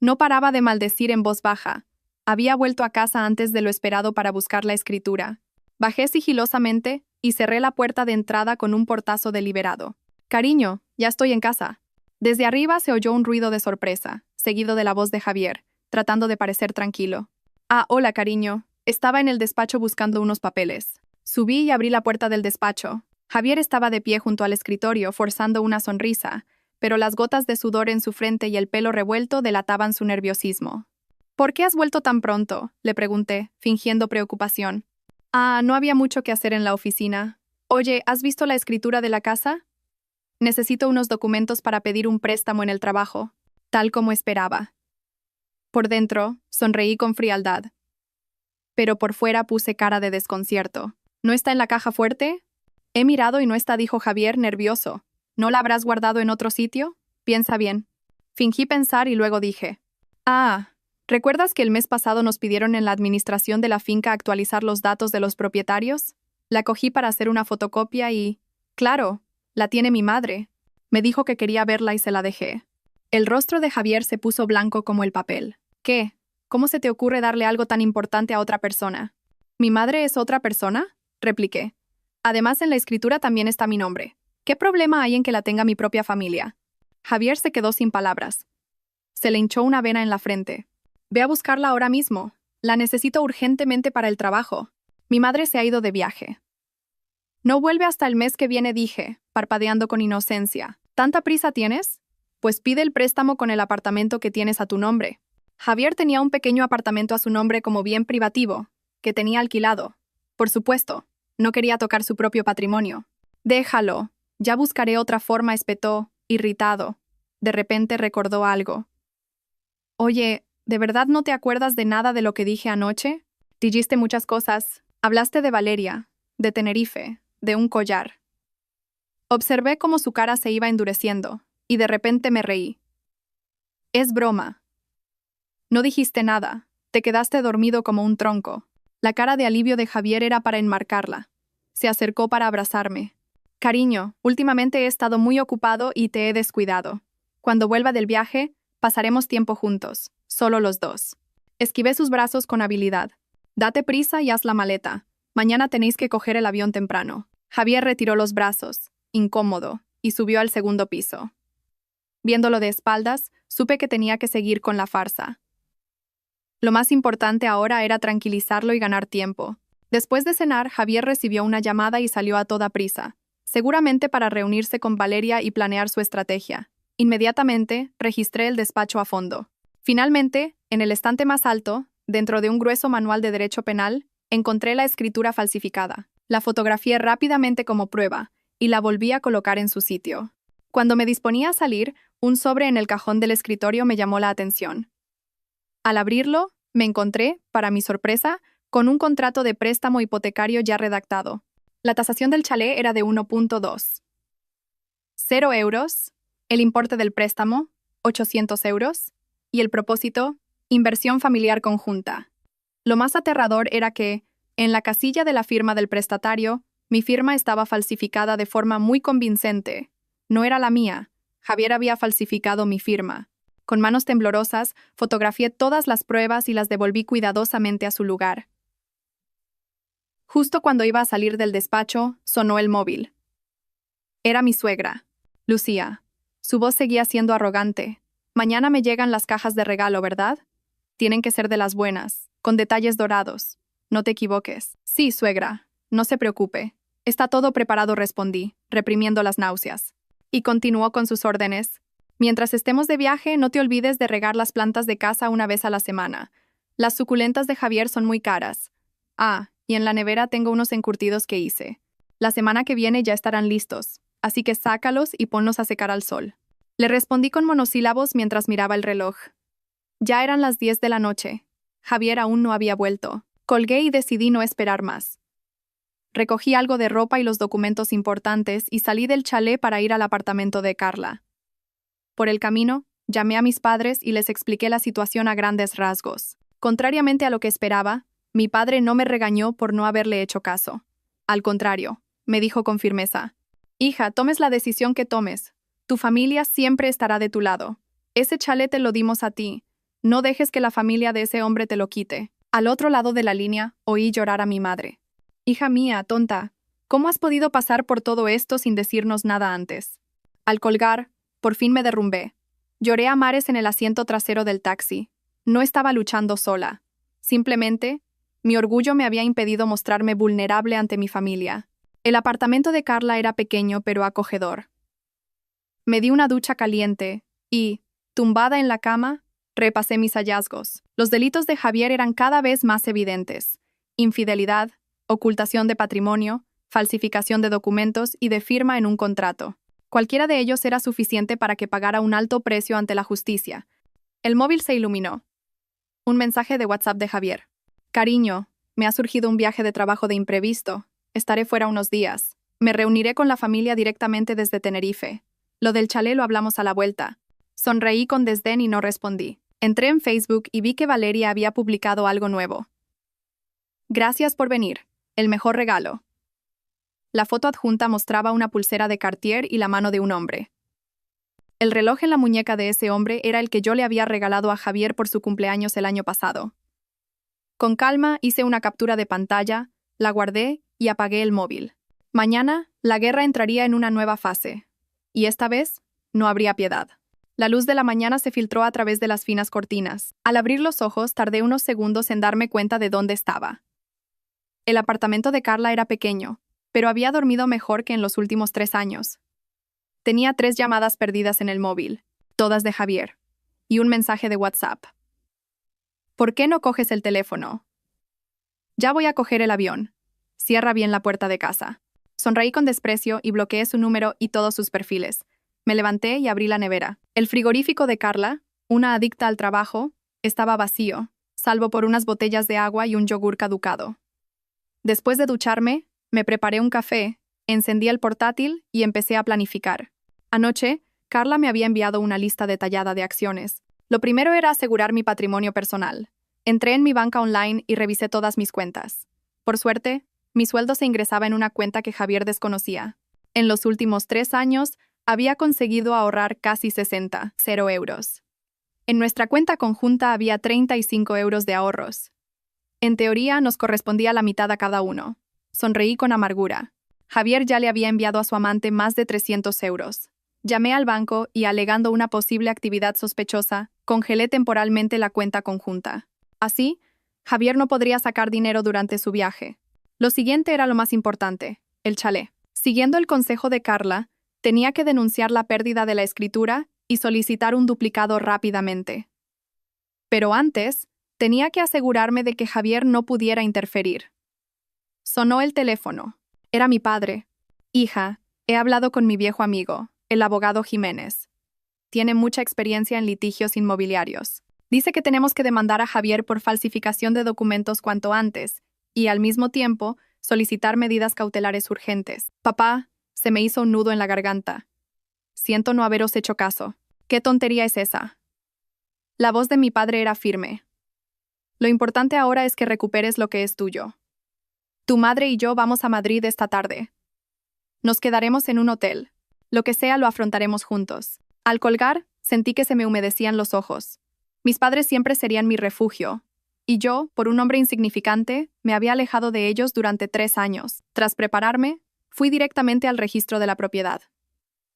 No paraba de maldecir en voz baja. Había vuelto a casa antes de lo esperado para buscar la escritura. Bajé sigilosamente y cerré la puerta de entrada con un portazo deliberado. «Cariño, ya estoy en casa». Desde arriba se oyó un ruido de sorpresa, seguido de la voz de Javier, tratando de parecer tranquilo. «Ah, hola, cariño». Estaba en el despacho buscando unos papeles. Subí y abrí la puerta del despacho. Javier estaba de pie junto al escritorio, forzando una sonrisa, pero las gotas de sudor en su frente y el pelo revuelto delataban su nerviosismo. «¿Por qué has vuelto tan pronto?», le pregunté, fingiendo preocupación. «Ah, no había mucho que hacer en la oficina. Oye, ¿has visto la escritura de la casa? Necesito unos documentos para pedir un préstamo en el trabajo», tal como esperaba. Por dentro, sonreí con frialdad. Pero por fuera puse cara de desconcierto. «¿No está en la caja fuerte?» «He mirado y no está», dijo Javier, nervioso. «¿No la habrás guardado en otro sitio? Piensa bien». Fingí pensar y luego dije: «Ah, ¿recuerdas que el mes pasado nos pidieron en la administración de la finca actualizar los datos de los propietarios? La cogí para hacer una fotocopia y... claro, la tiene mi madre. Me dijo que quería verla y se la dejé». El rostro de Javier se puso blanco como el papel. «¿Qué? ¿Cómo se te ocurre darle algo tan importante a otra persona?» «¿Mi madre es otra persona?», repliqué. «Además, en la escritura también está mi nombre. ¿Qué problema hay en que la tenga mi propia familia?». Javier se quedó sin palabras. Se le hinchó una vena en la frente. «Ve a buscarla ahora mismo. La necesito urgentemente para el trabajo. Mi madre se ha ido de viaje». «No vuelve hasta el mes que viene», dije, parpadeando con inocencia. «¿Tanta prisa tienes? Pues pide el préstamo con el apartamento que tienes a tu nombre». Javier tenía un pequeño apartamento a su nombre como bien privativo, que tenía alquilado. Por supuesto, no quería tocar su propio patrimonio. «Déjalo, ya buscaré otra forma», espetó, irritado. De repente recordó algo. «Oye, ¿de verdad no te acuerdas de nada de lo que dije anoche? Dijiste muchas cosas. Hablaste de Valeria, de Tenerife, de un collar». Observé cómo su cara se iba endureciendo, y de repente me reí. «Es broma. No dijiste nada, te quedaste dormido como un tronco». La cara de alivio de Javier era para enmarcarla. Se acercó para abrazarme. «Cariño, últimamente he estado muy ocupado y te he descuidado. Cuando vuelva del viaje, pasaremos tiempo juntos, solo los dos». Esquivé sus brazos con habilidad. «Date prisa y haz la maleta. Mañana tenéis que coger el avión temprano». Javier retiró los brazos, incómodo, y subió al segundo piso. Viéndolo de espaldas, supe que tenía que seguir con la farsa. Lo más importante ahora era tranquilizarlo y ganar tiempo. Después de cenar, Javier recibió una llamada y salió a toda prisa, seguramente para reunirse con Valeria y planear su estrategia. Inmediatamente, registré el despacho a fondo. Finalmente, en el estante más alto, dentro de un grueso manual de derecho penal, encontré la escritura falsificada. La fotografié rápidamente como prueba y la volví a colocar en su sitio. Cuando me disponía a salir, un sobre en el cajón del escritorio me llamó la atención. Al abrirlo, me encontré, para mi sorpresa, con un contrato de préstamo hipotecario ya redactado. La tasación del chalet era de 1.2. 0 euros, el importe del préstamo, 800 euros, y el propósito, inversión familiar conjunta. Lo más aterrador era que, en la casilla de la firma del prestatario, mi firma estaba falsificada de forma muy convincente. No era la mía. Javier había falsificado mi firma. Con manos temblorosas, fotografié todas las pruebas y las devolví cuidadosamente a su lugar. Justo cuando iba a salir del despacho, sonó el móvil. Era mi suegra, Lucía. Su voz seguía siendo arrogante. Mañana me llegan las cajas de regalo, ¿verdad? Tienen que ser de las buenas, con detalles dorados. No te equivoques. Sí, suegra, no se preocupe. Está todo preparado, respondí, reprimiendo las náuseas. Y continuó con sus órdenes. Mientras estemos de viaje, no te olvides de regar las plantas de casa una vez a la semana. Las suculentas de Javier son muy caras. Ah, y en la nevera tengo unos encurtidos que hice. La semana que viene ya estarán listos, así que sácalos y ponlos a secar al sol. Le respondí con monosílabos mientras miraba el reloj. Ya eran las 10 de la noche. Javier aún no había vuelto. Colgué y decidí no esperar más. Recogí algo de ropa y los documentos importantes y salí del chalet para ir al apartamento de Carla. Por el camino, llamé a mis padres y les expliqué la situación a grandes rasgos. Contrariamente a lo que esperaba, mi padre no me regañó por no haberle hecho caso. Al contrario, me dijo con firmeza: «Hija, tomes la decisión que tomes. Tu familia siempre estará de tu lado. Ese chalet te lo dimos a ti. No dejes que la familia de ese hombre te lo quite». Al otro lado de la línea, oí llorar a mi madre. «Hija mía, tonta, ¿cómo has podido pasar por todo esto sin decirnos nada antes?». Al colgar, por fin me derrumbé. Lloré a mares en el asiento trasero del taxi. No estaba luchando sola. Simplemente, mi orgullo me había impedido mostrarme vulnerable ante mi familia. El apartamento de Carla era pequeño pero acogedor. Me di una ducha caliente y, tumbada en la cama, repasé mis hallazgos. Los delitos de Javier eran cada vez más evidentes: infidelidad, ocultación de patrimonio, falsificación de documentos y de firma en un contrato. Cualquiera de ellos era suficiente para que pagara un alto precio ante la justicia. El móvil se iluminó. Un mensaje de WhatsApp de Javier. «Cariño, me ha surgido un viaje de trabajo de imprevisto. Estaré fuera unos días. Me reuniré con la familia directamente desde Tenerife. Lo del chalet lo hablamos a la vuelta». Sonreí con desdén y no respondí. Entré en Facebook y vi que Valeria había publicado algo nuevo. «Gracias por venir. El mejor regalo». La foto adjunta mostraba una pulsera de Cartier y la mano de un hombre. El reloj en la muñeca de ese hombre era el que yo le había regalado a Javier por su cumpleaños el año pasado. Con calma hice una captura de pantalla, la guardé y apagué el móvil. Mañana, la guerra entraría en una nueva fase. Y esta vez, no habría piedad. La luz de la mañana se filtró a través de las finas cortinas. Al abrir los ojos, tardé unos segundos en darme cuenta de dónde estaba. El apartamento de Carla era pequeño, pero había dormido mejor que en los últimos 3 años. Tenía 3 llamadas perdidas en el móvil, todas de Javier, y un mensaje de WhatsApp. «¿Por qué no coges el teléfono? Ya voy a coger el avión. Cierra bien la puerta de casa». Sonreí con desprecio y bloqueé su número y todos sus perfiles. Me levanté y abrí la nevera. El frigorífico de Carla, una adicta al trabajo, estaba vacío, salvo por unas botellas de agua y un yogur caducado. Después de ducharme, me preparé un café, encendí el portátil y empecé a planificar. Anoche, Carla me había enviado una lista detallada de acciones. Lo primero era asegurar mi patrimonio personal. Entré en mi banca online y revisé todas mis cuentas. Por suerte, mi sueldo se ingresaba en una cuenta que Javier desconocía. En los últimos 3 años, había conseguido ahorrar casi 0 euros. En nuestra cuenta conjunta había 35 euros de ahorros. En teoría, nos correspondía la mitad a cada uno. Sonreí con amargura. Javier ya le había enviado a su amante más de 300 euros. Llamé al banco y, alegando una posible actividad sospechosa, congelé temporalmente la cuenta conjunta. Así, Javier no podría sacar dinero durante su viaje. Lo siguiente era lo más importante, el chalé. Siguiendo el consejo de Carla, tenía que denunciar la pérdida de la escritura y solicitar un duplicado rápidamente. Pero antes, tenía que asegurarme de que Javier no pudiera interferir. Sonó el teléfono. Era mi padre. Hija, he hablado con mi viejo amigo, el abogado Jiménez. Tiene mucha experiencia en litigios inmobiliarios. Dice que tenemos que demandar a Javier por falsificación de documentos cuanto antes y, al mismo tiempo, solicitar medidas cautelares urgentes. Papá, se me hizo un nudo en la garganta. Siento no haberos hecho caso. ¿Qué tontería es esa? La voz de mi padre era firme. Lo importante ahora es que recuperes lo que es tuyo. Tu madre y yo vamos a Madrid esta tarde. Nos quedaremos en un hotel. Lo que sea lo afrontaremos juntos. Al colgar, sentí que se me humedecían los ojos. Mis padres siempre serían mi refugio, y yo, por un hombre insignificante, me había alejado de ellos durante 3 años. Tras prepararme, fui directamente al registro de la propiedad.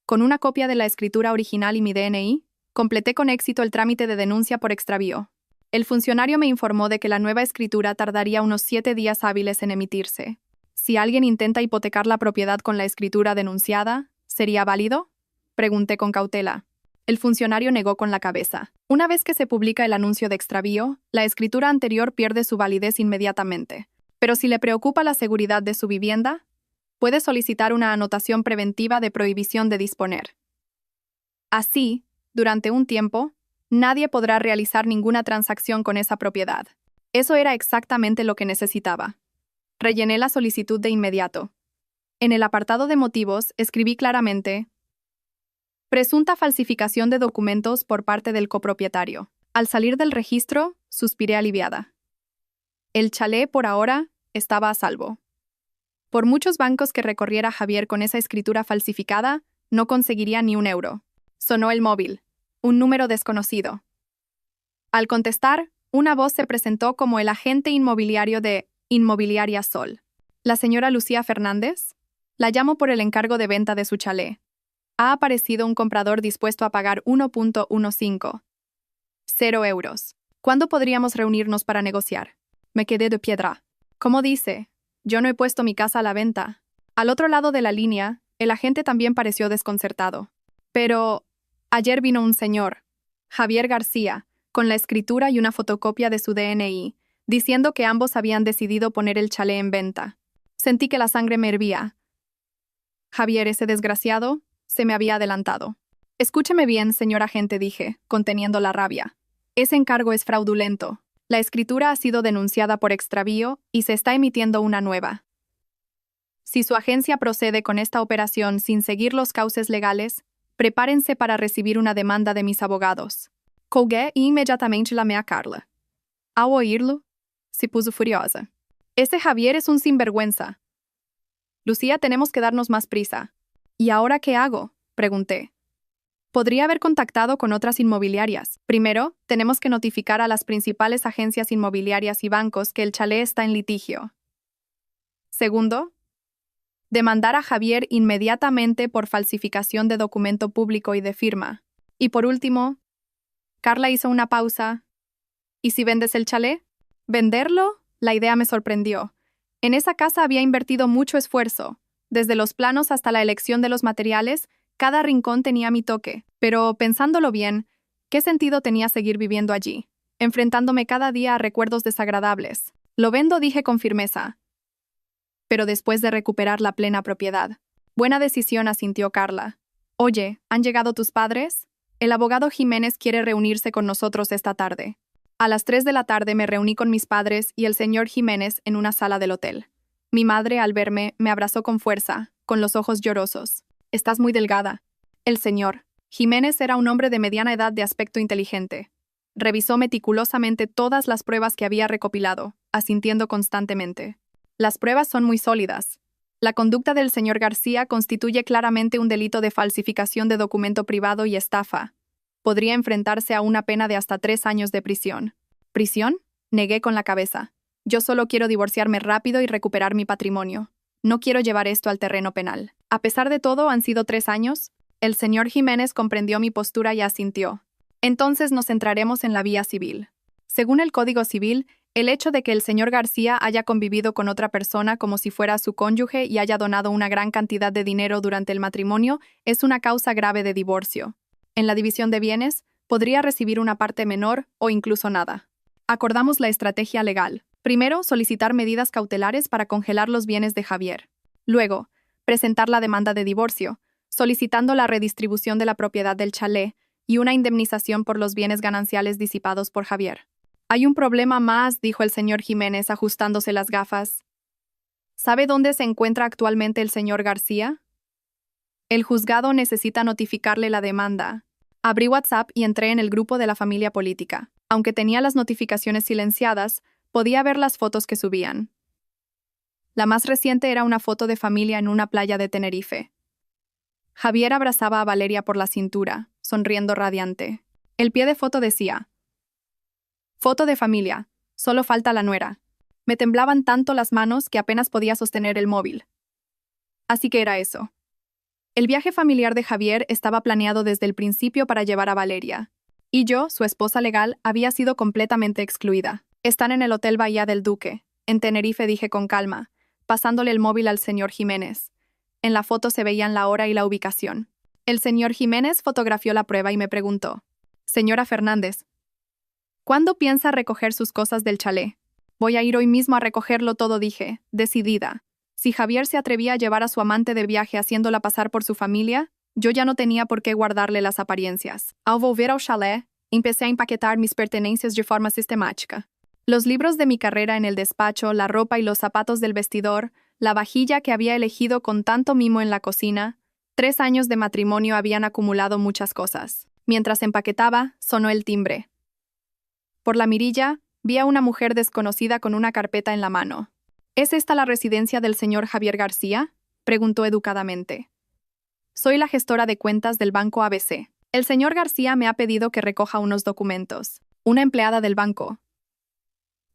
Con una copia de la escritura original y mi DNI, completé con éxito el trámite de denuncia por extravío. El funcionario me informó de que la nueva escritura tardaría unos 7 días hábiles en emitirse. Si alguien intenta hipotecar la propiedad con la escritura denunciada, ¿sería válido? Pregunté con cautela. El funcionario negó con la cabeza. Una vez que se publica el anuncio de extravío, la escritura anterior pierde su validez inmediatamente. Pero si le preocupa la seguridad de su vivienda, puede solicitar una anotación preventiva de prohibición de disponer. Así, durante un tiempo, nadie podrá realizar ninguna transacción con esa propiedad. Eso era exactamente lo que necesitaba. Rellené la solicitud de inmediato. En el apartado de motivos escribí claramente: presunta falsificación de documentos por parte del copropietario. Al salir del registro, suspiré aliviada. El chalé, por ahora, estaba a salvo. Por muchos bancos que recorriera Javier con esa escritura falsificada, no conseguiría ni un euro. Sonó el móvil. Un número desconocido. Al contestar, una voz se presentó como el agente inmobiliario de Inmobiliaria Sol. ¿La señora Lucía Fernández? La llamo por el encargo de venta de su chalé. Ha aparecido un comprador dispuesto a pagar 1.15. 0 euros. ¿Cuándo podríamos reunirnos para negociar? Me quedé de piedra. ¿Cómo dice? Yo no he puesto mi casa a la venta. Al otro lado de la línea, el agente también pareció desconcertado. Pero ayer vino un señor, Javier García, con la escritura y una fotocopia de su DNI, diciendo que ambos habían decidido poner el chalé en venta. Sentí que la sangre me hervía. Javier, ese desgraciado, se me había adelantado. Escúcheme bien, señor agente, dije, conteniendo la rabia. Ese encargo es fraudulento. La escritura ha sido denunciada por extravío y se está emitiendo una nueva. Si su agencia procede con esta operación sin seguir los cauces legales, prepárense para recibir una demanda de mis abogados. Colgué e imediatamente llamé a Carla. Ao oírlo, se puso furiosa. Ese Javier es un sinvergüenza. Lucía, tenemos que darnos más prisa. ¿Y ahora qué hago?, pregunté. Podría haber contactado con otras inmobiliarias. Primero, tenemos que notificar a las principales agencias inmobiliarias y bancos que el chalé está en litigio. Segundo, demandar a Javier inmediatamente por falsificación de documento público y de firma. Y por último, Carla hizo una pausa. ¿Y si vendes el chalé? ¿Venderlo? La idea me sorprendió. En esa casa había invertido mucho esfuerzo. Desde los planos hasta la elección de los materiales, cada rincón tenía mi toque. Pero, pensándolo bien, ¿qué sentido tenía seguir viviendo allí, enfrentándome cada día a recuerdos desagradables? Lo vendo, dije con firmeza. Pero después de recuperar la plena propiedad. Buena decisión, asintió Carla. Oye, ¿han llegado tus padres? El abogado Jiménez quiere reunirse con nosotros esta tarde. A las 3 de la tarde me reuní con mis padres y el señor Jiménez en una sala del hotel. Mi madre, al verme, me abrazó con fuerza, con los ojos llorosos. Estás muy delgada. El señor Jiménez era un hombre de mediana edad de aspecto inteligente. Revisó meticulosamente todas las pruebas que había recopilado, asintiendo constantemente. Las pruebas son muy sólidas. La conducta del señor García constituye claramente un delito de falsificación de documento privado y estafa. Podría enfrentarse a una pena de hasta 3 años de prisión. ¿Prisión? Negué con la cabeza. Yo solo quiero divorciarme rápido y recuperar mi patrimonio. No quiero llevar esto al terreno penal. A pesar de todo, han sido 3 años. El señor Jiménez comprendió mi postura y asintió. Entonces nos centraremos en la vía civil. Según el Código Civil, El hecho de que el señor García haya convivido con otra persona como si fuera su cónyuge y haya donado una gran cantidad de dinero durante el matrimonio es una causa grave de divorcio. En la división de bienes, podría recibir una parte menor o incluso nada. Acordamos la estrategia legal. Primero, solicitar medidas cautelares para congelar los bienes de Javier. Luego, presentar la demanda de divorcio, solicitando la redistribución de la propiedad del chalet y una indemnización por los bienes gananciales disipados por Javier. Hay un problema más, dijo el señor Jiménez ajustándose las gafas. ¿Sabe dónde se encuentra actualmente el señor García? El juzgado necesita notificarle la demanda. Abrí WhatsApp y entré en el grupo de la familia política. Aunque tenía las notificaciones silenciadas, podía ver las fotos que subían. La más reciente era una foto de familia en una playa de Tenerife. Javier abrazaba a Valeria por la cintura, sonriendo radiante. El pie de foto decía: foto de familia, solo falta la nuera. Me temblaban tanto las manos que apenas podía sostener el móvil. Así que era eso. El viaje familiar de Javier estaba planeado desde el principio para llevar a Valeria. Y yo, su esposa legal, había sido completamente excluida. Están en el Hotel Bahía del Duque, en Tenerife, dije con calma, pasándole el móvil al señor Jiménez. En la foto se veían la hora y la ubicación. El señor Jiménez fotografió la prueba y me preguntó: señora Fernández, ¿cuándo piensa recoger sus cosas del chalet? Voy a ir hoy mismo a recogerlo todo, dije, decidida. Si Javier se atrevía a llevar a su amante de viaje haciéndola pasar por su familia, yo ya no tenía por qué guardarle las apariencias. Al volver al chalet, empecé a empaquetar mis pertenencias de forma sistemática. Los libros de mi carrera en el despacho, la ropa y los zapatos del vestidor, la vajilla que había elegido con tanto mimo en la cocina. 3 años de matrimonio habían acumulado muchas cosas. Mientras empaquetaba, sonó el timbre. Por la mirilla, vi a una mujer desconocida con una carpeta en la mano. ¿Es esta la residencia del señor Javier García?, preguntó educadamente. Soy la gestora de cuentas del banco ABC. El señor García me ha pedido que recoja unos documentos. Una empleada del banco.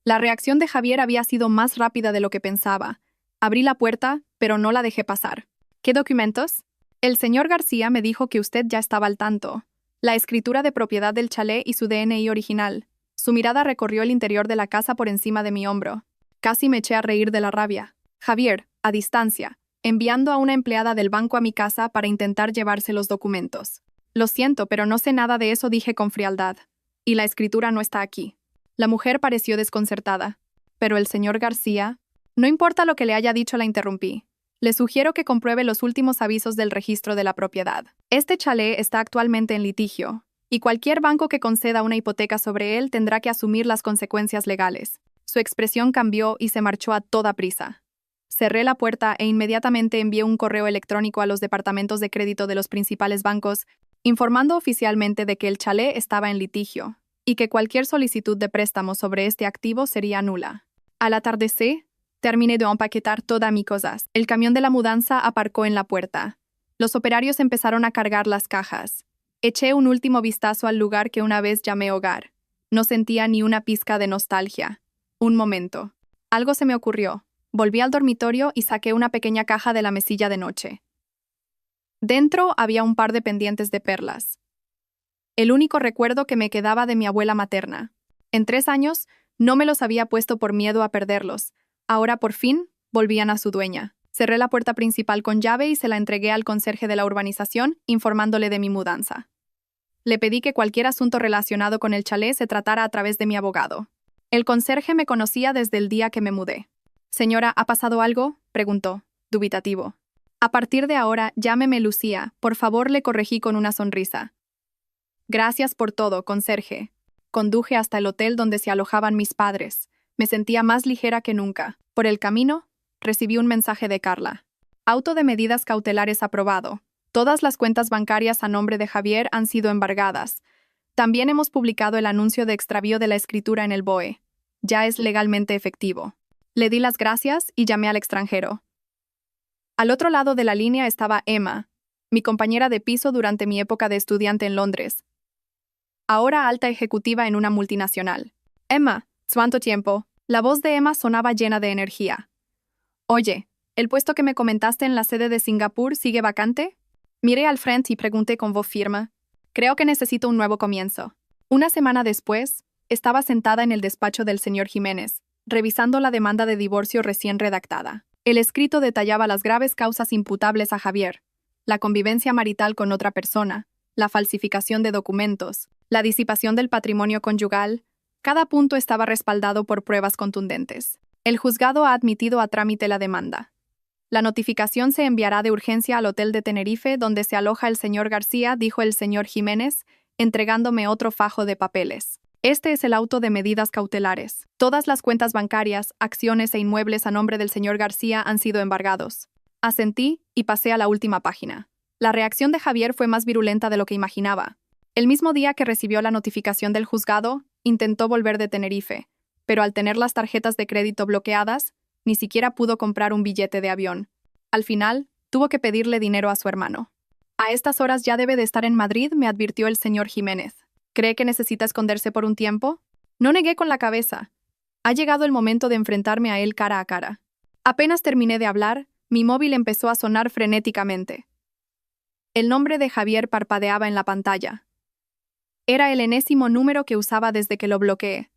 La reacción de Javier había sido más rápida de lo que pensaba. Abrí la puerta, pero no la dejé pasar. ¿Qué documentos? El señor García me dijo que usted ya estaba al tanto. La escritura de propiedad del chalet y su DNI original. Su mirada recorrió el interior de la casa por encima de mi hombro. Casi me eché a reír de la rabia. Javier, a distancia, enviando a una empleada del banco a mi casa para intentar llevarse los documentos. Lo siento, pero no sé nada de eso, dije con frialdad. Y la escritura no está aquí. La mujer pareció desconcertada. Pero el señor García... No importa lo que le haya dicho, la interrumpí. Le sugiero que compruebe los últimos avisos del registro de la propiedad. Este chalet está actualmente en litigio, y cualquier banco que conceda una hipoteca sobre él tendrá que asumir las consecuencias legales. Su expresión cambió y se marchó a toda prisa. Cerré la puerta e inmediatamente envié un correo electrónico a los departamentos de crédito de los principales bancos, informando oficialmente de que el chalet estaba en litigio, y que cualquier solicitud de préstamo sobre este activo sería nula. Al atardecer, terminé de empaquetar todas mis cosas. El camión de la mudanza aparcó en la puerta. Los operarios empezaron a cargar las cajas. Eché un último vistazo al lugar que una vez llamé hogar. No sentía ni una pizca de nostalgia. Un momento. Algo se me ocurrió. Volví al dormitorio y saqué una pequeña caja de la mesilla de noche. Dentro había un par de pendientes de perlas. El único recuerdo que me quedaba de mi abuela materna. En 3 años, no me los había puesto por miedo a perderlos. Ahora, por fin, volvían a su dueña. Cerré la puerta principal con llave y se la entregué al conserje de la urbanización, informándole de mi mudanza. Le pedí que cualquier asunto relacionado con el chalet se tratara a través de mi abogado. El conserje me conocía desde el día que me mudé. «Señora, ¿ha pasado algo?», preguntó, dubitativo. «A partir de ahora, llámeme Lucía, por favor», le corregí con una sonrisa. «Gracias por todo, conserje». Conduje hasta el hotel donde se alojaban mis padres. Me sentía más ligera que nunca. Por el camino, recibí un mensaje de Carla. Auto de medidas cautelares aprobado. Todas las cuentas bancarias a nombre de Javier han sido embargadas. También hemos publicado el anuncio de extravío de la escritura en el BOE. Ya es legalmente efectivo. Le di las gracias y llamé al extranjero. Al otro lado de la línea estaba Emma, mi compañera de piso durante mi época de estudiante en Londres. Ahora alta ejecutiva en una multinacional. «Emma, ¿cuánto tiempo?». La voz de Emma sonaba llena de energía. «Oye, ¿el puesto que me comentaste en la sede de Singapur sigue vacante?». Miré al frente y pregunté con voz firme. «Creo que necesito un nuevo comienzo». Una semana después, estaba sentada en el despacho del señor Jiménez, revisando la demanda de divorcio recién redactada. El escrito detallaba las graves causas imputables a Javier: la convivencia marital con otra persona, la falsificación de documentos, la disipación del patrimonio conyugal. Cada punto estaba respaldado por pruebas contundentes. El juzgado ha admitido a trámite la demanda. La notificación se enviará de urgencia al hotel de Tenerife donde se aloja el señor García, dijo el señor Jiménez, entregándome otro fajo de papeles. Este es el auto de medidas cautelares. Todas las cuentas bancarias, acciones e inmuebles a nombre del señor García han sido embargados. Asentí y pasé a la última página. La reacción de Javier fue más virulenta de lo que imaginaba. El mismo día que recibió la notificación del juzgado, intentó volver de Tenerife, pero al tener las tarjetas de crédito bloqueadas, ni siquiera pudo comprar un billete de avión. Al final, tuvo que pedirle dinero a su hermano. A estas horas ya debe de estar en Madrid, me advirtió el señor Jiménez. ¿Cree que necesita esconderse por un tiempo? No negué con la cabeza. Ha llegado el momento de enfrentarme a él cara a cara. Apenas terminé de hablar, mi móvil empezó a sonar frenéticamente. El nombre de Javier parpadeaba en la pantalla. Era el enésimo número que usaba desde que lo bloqueé.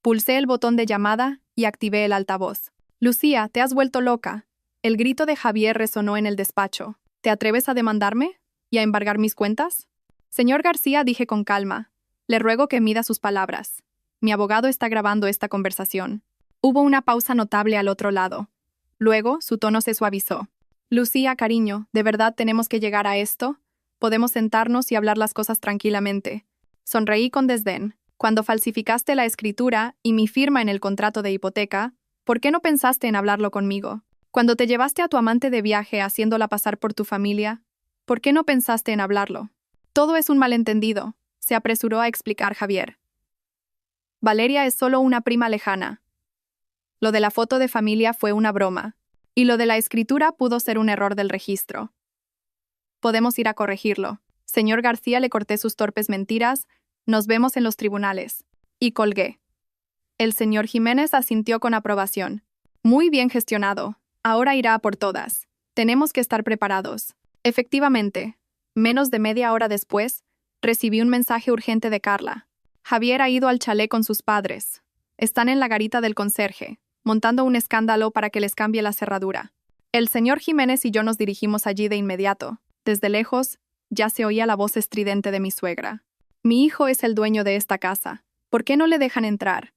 Pulsé el botón de llamada y activé el altavoz. Lucía, te has vuelto loca. El grito de Javier resonó en el despacho. ¿Te atreves a demandarme? ¿Y a embargar mis cuentas? Señor García, dije con calma, le ruego que mida sus palabras. Mi abogado está grabando esta conversación. Hubo una pausa notable al otro lado. Luego, su tono se suavizó. Lucía, cariño, ¿de verdad tenemos que llegar a esto? Podemos sentarnos y hablar las cosas tranquilamente. Sonreí con desdén. Cuando falsificaste la escritura y mi firma en el contrato de hipoteca, ¿por qué no pensaste en hablarlo conmigo? Cuando te llevaste a tu amante de viaje haciéndola pasar por tu familia, ¿por qué no pensaste en hablarlo? Todo es un malentendido, se apresuró a explicar Javier. Valeria es solo una prima lejana. Lo de la foto de familia fue una broma, y lo de la escritura pudo ser un error del registro. Podemos ir a corregirlo. Señor García, le corté sus torpes mentiras. Nos vemos en los tribunales. Y colgué. El señor Jiménez asintió con aprobación. Muy bien gestionado. Ahora irá a por todas. Tenemos que estar preparados. Efectivamente. Menos de media hora después, recibí un mensaje urgente de Carla. Javier ha ido al chalet con sus padres. Están en la garita del conserje, montando un escándalo para que les cambie la cerradura. El señor Jiménez y yo nos dirigimos allí de inmediato. Desde lejos, ya se oía la voz estridente de mi suegra. Mi hijo es el dueño de esta casa. ¿Por qué no le dejan entrar?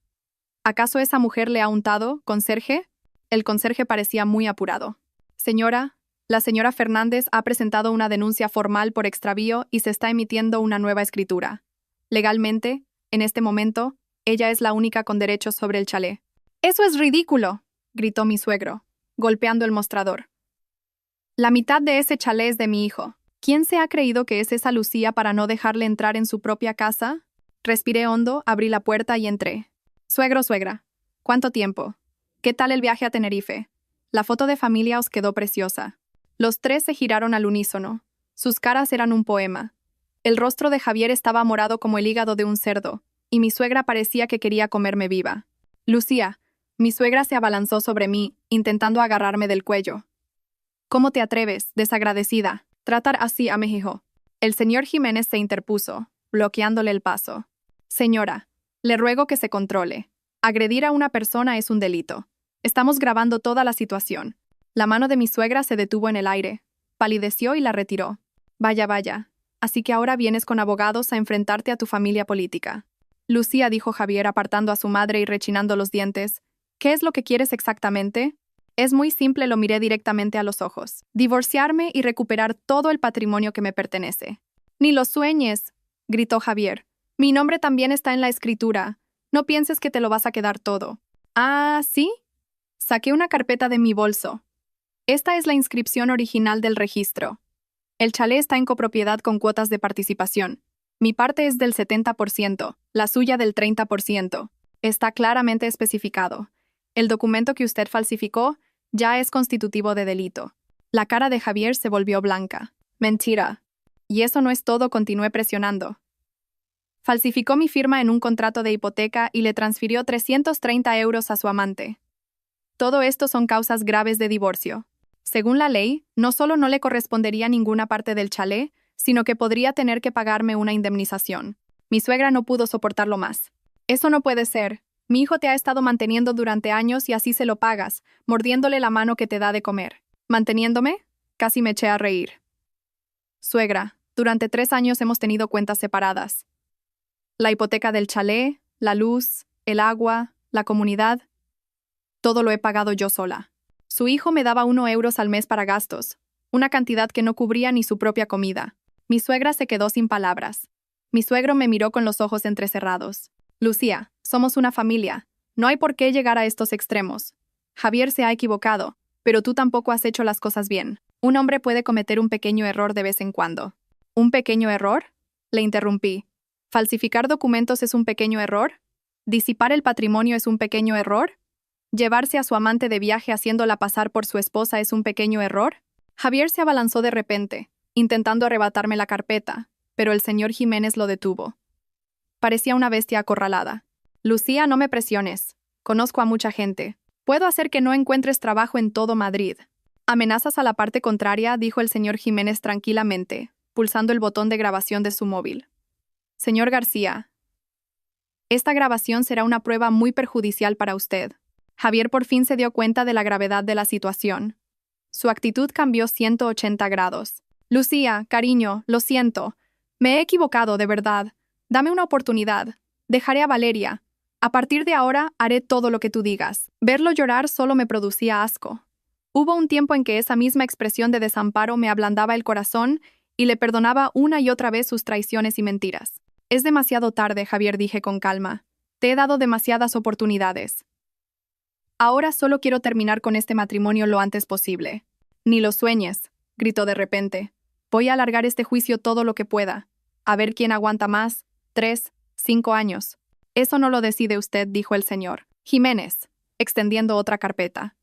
¿Acaso esa mujer le ha untado, conserje? El conserje parecía muy apurado. Señora, la señora Fernández ha presentado una denuncia formal por extravío y se está emitiendo una nueva escritura. Legalmente, en este momento, ella es la única con derechos sobre el chalet. ¡Eso es ridículo!, gritó mi suegro, golpeando el mostrador. La mitad de ese chalet es de mi hijo. ¿Quién se ha creído que es esa Lucía para no dejarle entrar en su propia casa? Respiré hondo, abrí la puerta y entré. Suegro, suegra, ¿cuánto tiempo? ¿Qué tal el viaje a Tenerife? La foto de familia os quedó preciosa. Los tres se giraron al unísono. Sus caras eran un poema. El rostro de Javier estaba morado como el hígado de un cerdo, y mi suegra parecía que quería comerme viva. Lucía, mi suegra se abalanzó sobre mí, intentando agarrarme del cuello. ¿Cómo te atreves, desagradecida, tratar así a mi hijo? El señor Jiménez se interpuso, bloqueándole el paso. Señora, le ruego que se controle. Agredir a una persona es un delito. Estamos grabando toda la situación. La mano de mi suegra se detuvo en el aire, palideció y la retiró. Vaya, vaya. Así que ahora vienes con abogados a enfrentarte a tu familia política. Lucía, dijo Javier apartando a su madre y rechinando los dientes. ¿Qué es lo que quieres exactamente? Es muy simple, lo miré directamente a los ojos. Divorciarme y recuperar todo el patrimonio que me pertenece. Ni lo sueñes, gritó Javier. Mi nombre también está en la escritura. No pienses que te lo vas a quedar todo. Ah, ¿sí? Saqué una carpeta de mi bolso. Esta es la inscripción original del registro. El chalet está en copropiedad con cuotas de participación. Mi parte es del 70%, la suya del 30%. Está claramente especificado. El documento que usted falsificó ya es constitutivo de delito. La cara de Javier se volvió blanca. Mentira. Y eso no es todo, continué presionando. Falsificó mi firma en un contrato de hipoteca y le transfirió 330 euros a su amante. Todo esto son causas graves de divorcio. Según la ley, no solo no le correspondería ninguna parte del chalet, sino que podría tener que pagarme una indemnización. Mi suegra no pudo soportarlo más. Eso no puede ser. Mi hijo te ha estado manteniendo durante años y así se lo pagas, mordiéndole la mano que te da de comer. ¿Manteniéndome? Casi me eché a reír. Suegra, durante 3 años hemos tenido cuentas separadas. La hipoteca del chalet, la luz, el agua, la comunidad. Todo lo he pagado yo sola. Su hijo me daba 1 euro al mes para gastos, una cantidad que no cubría ni su propia comida. Mi suegra se quedó sin palabras. Mi suegro me miró con los ojos entrecerrados. Lucía, somos una familia. No hay por qué llegar a estos extremos. Javier se ha equivocado, pero tú tampoco has hecho las cosas bien. Un hombre puede cometer un pequeño error de vez en cuando. ¿Un pequeño error? Le interrumpí. ¿Falsificar documentos es un pequeño error? ¿Disipar el patrimonio es un pequeño error? ¿Llevarse a su amante de viaje haciéndola pasar por su esposa es un pequeño error? Javier se abalanzó de repente, intentando arrebatarme la carpeta, pero el señor Jiménez lo detuvo. Parecía una bestia acorralada. Lucía, no me presiones. Conozco a mucha gente. Puedo hacer que no encuentres trabajo en todo Madrid. ¿Amenazas a la parte contraria?, dijo el señor Jiménez tranquilamente, pulsando el botón de grabación de su móvil. Señor García, esta grabación será una prueba muy perjudicial para usted. Javier por fin se dio cuenta de la gravedad de la situación. Su actitud cambió 180 grados. Lucía, cariño, lo siento. Me he equivocado, de verdad. Dame una oportunidad. Dejaré a Valeria. A partir de ahora, haré todo lo que tú digas. Verlo llorar solo me producía asco. Hubo un tiempo en que esa misma expresión de desamparo me ablandaba el corazón y le perdonaba una y otra vez sus traiciones y mentiras. Es demasiado tarde, Javier, dije con calma. Te he dado demasiadas oportunidades. Ahora solo quiero terminar con este matrimonio lo antes posible. Ni lo sueñes, gritó de repente. Voy a alargar este juicio todo lo que pueda. A ver quién aguanta más. 3, 5 años. Eso no lo decide usted, dijo el señor Jiménez, extendiendo otra carpeta.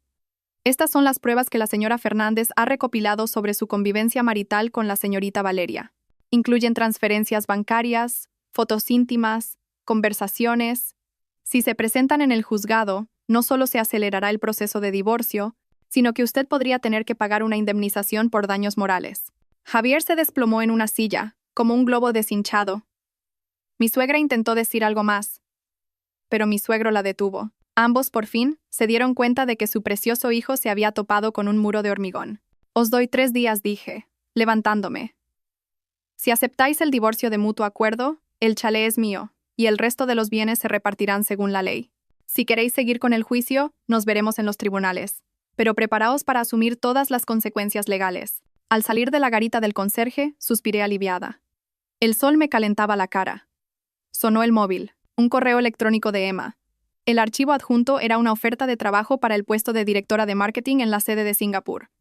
Estas son las pruebas que la señora Fernández ha recopilado sobre su convivencia marital con la señorita Valeria. Incluyen transferencias bancarias, fotos íntimas, conversaciones. Si se presentan en el juzgado, no solo se acelerará el proceso de divorcio, sino que usted podría tener que pagar una indemnización por daños morales. Javier se desplomó en una silla, como un globo deshinchado. Mi suegra intentó decir algo más, pero mi suegro la detuvo. Ambos, por fin, se dieron cuenta de que su precioso hijo se había topado con un muro de hormigón. Os doy 3 días, dije, levantándome. Si aceptáis el divorcio de mutuo acuerdo, el chalet es mío, y el resto de los bienes se repartirán según la ley. Si queréis seguir con el juicio, nos veremos en los tribunales. Pero preparaos para asumir todas las consecuencias legales. Al salir de la garita del conserje, suspiré aliviada. El sol me calentaba la cara. Sonó el móvil, un correo electrónico de Emma. El archivo adjunto era una oferta de trabajo para el puesto de directora de marketing en la sede de Singapur.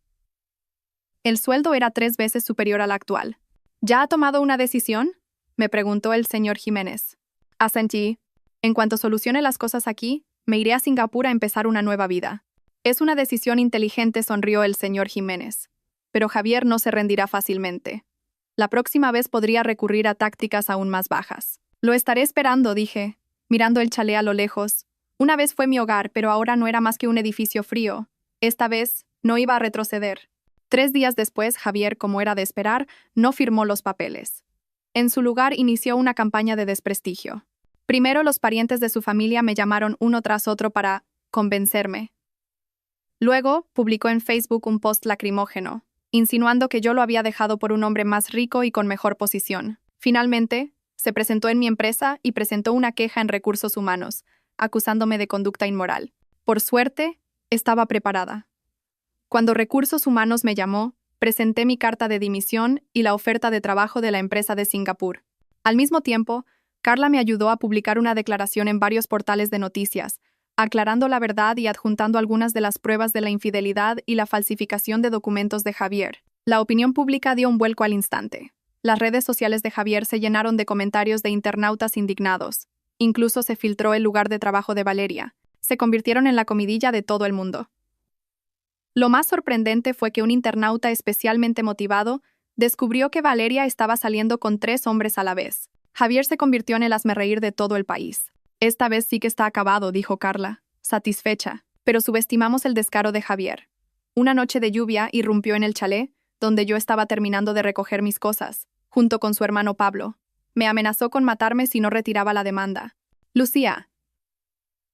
El sueldo era 3 veces superior al actual. ¿Ya ha tomado una decisión?, me preguntó el señor Jiménez. Asentí. En cuanto solucione las cosas aquí, me iré a Singapur a empezar una nueva vida. Es una decisión inteligente, sonrió el señor Jiménez. Pero Javier no se rendirá fácilmente. La próxima vez podría recurrir a tácticas aún más bajas. Lo estaré esperando, dije, mirando el chalet a lo lejos. Una vez fue mi hogar, pero ahora no era más que un edificio frío. Esta vez no iba a retroceder. 3 días después, Javier, como era de esperar, no firmó los papeles. En su lugar inició una campaña de desprestigio. Primero los parientes de su familia me llamaron uno tras otro para convencerme. Luego publicó en Facebook un post lacrimógeno, insinuando que yo lo había dejado por un hombre más rico y con mejor posición. Finalmente, se presentó en mi empresa y presentó una queja en recursos humanos, acusándome de conducta inmoral. Por suerte, estaba preparada. Cuando Recursos Humanos me llamó, presenté mi carta de dimisión y la oferta de trabajo de la empresa de Singapur. Al mismo tiempo, Carla me ayudó a publicar una declaración en varios portales de noticias, aclarando la verdad y adjuntando algunas de las pruebas de la infidelidad y la falsificación de documentos de Javier. La opinión pública dio un vuelco al instante. Las redes sociales de Javier se llenaron de comentarios de internautas indignados. Incluso se filtró el lugar de trabajo de Valeria. Se convirtieron en la comidilla de todo el mundo. Lo más sorprendente fue que un internauta especialmente motivado descubrió que Valeria estaba saliendo con 3 hombres a la vez. Javier se convirtió en el hazmerreír de todo el país. Esta vez sí que está acabado, dijo Carla, satisfecha, pero subestimamos el descaro de Javier. Una noche de lluvia irrumpió en el chalet, donde yo estaba terminando de recoger mis cosas, junto con su hermano Pablo. Me amenazó con matarme si no retiraba la demanda. Lucía.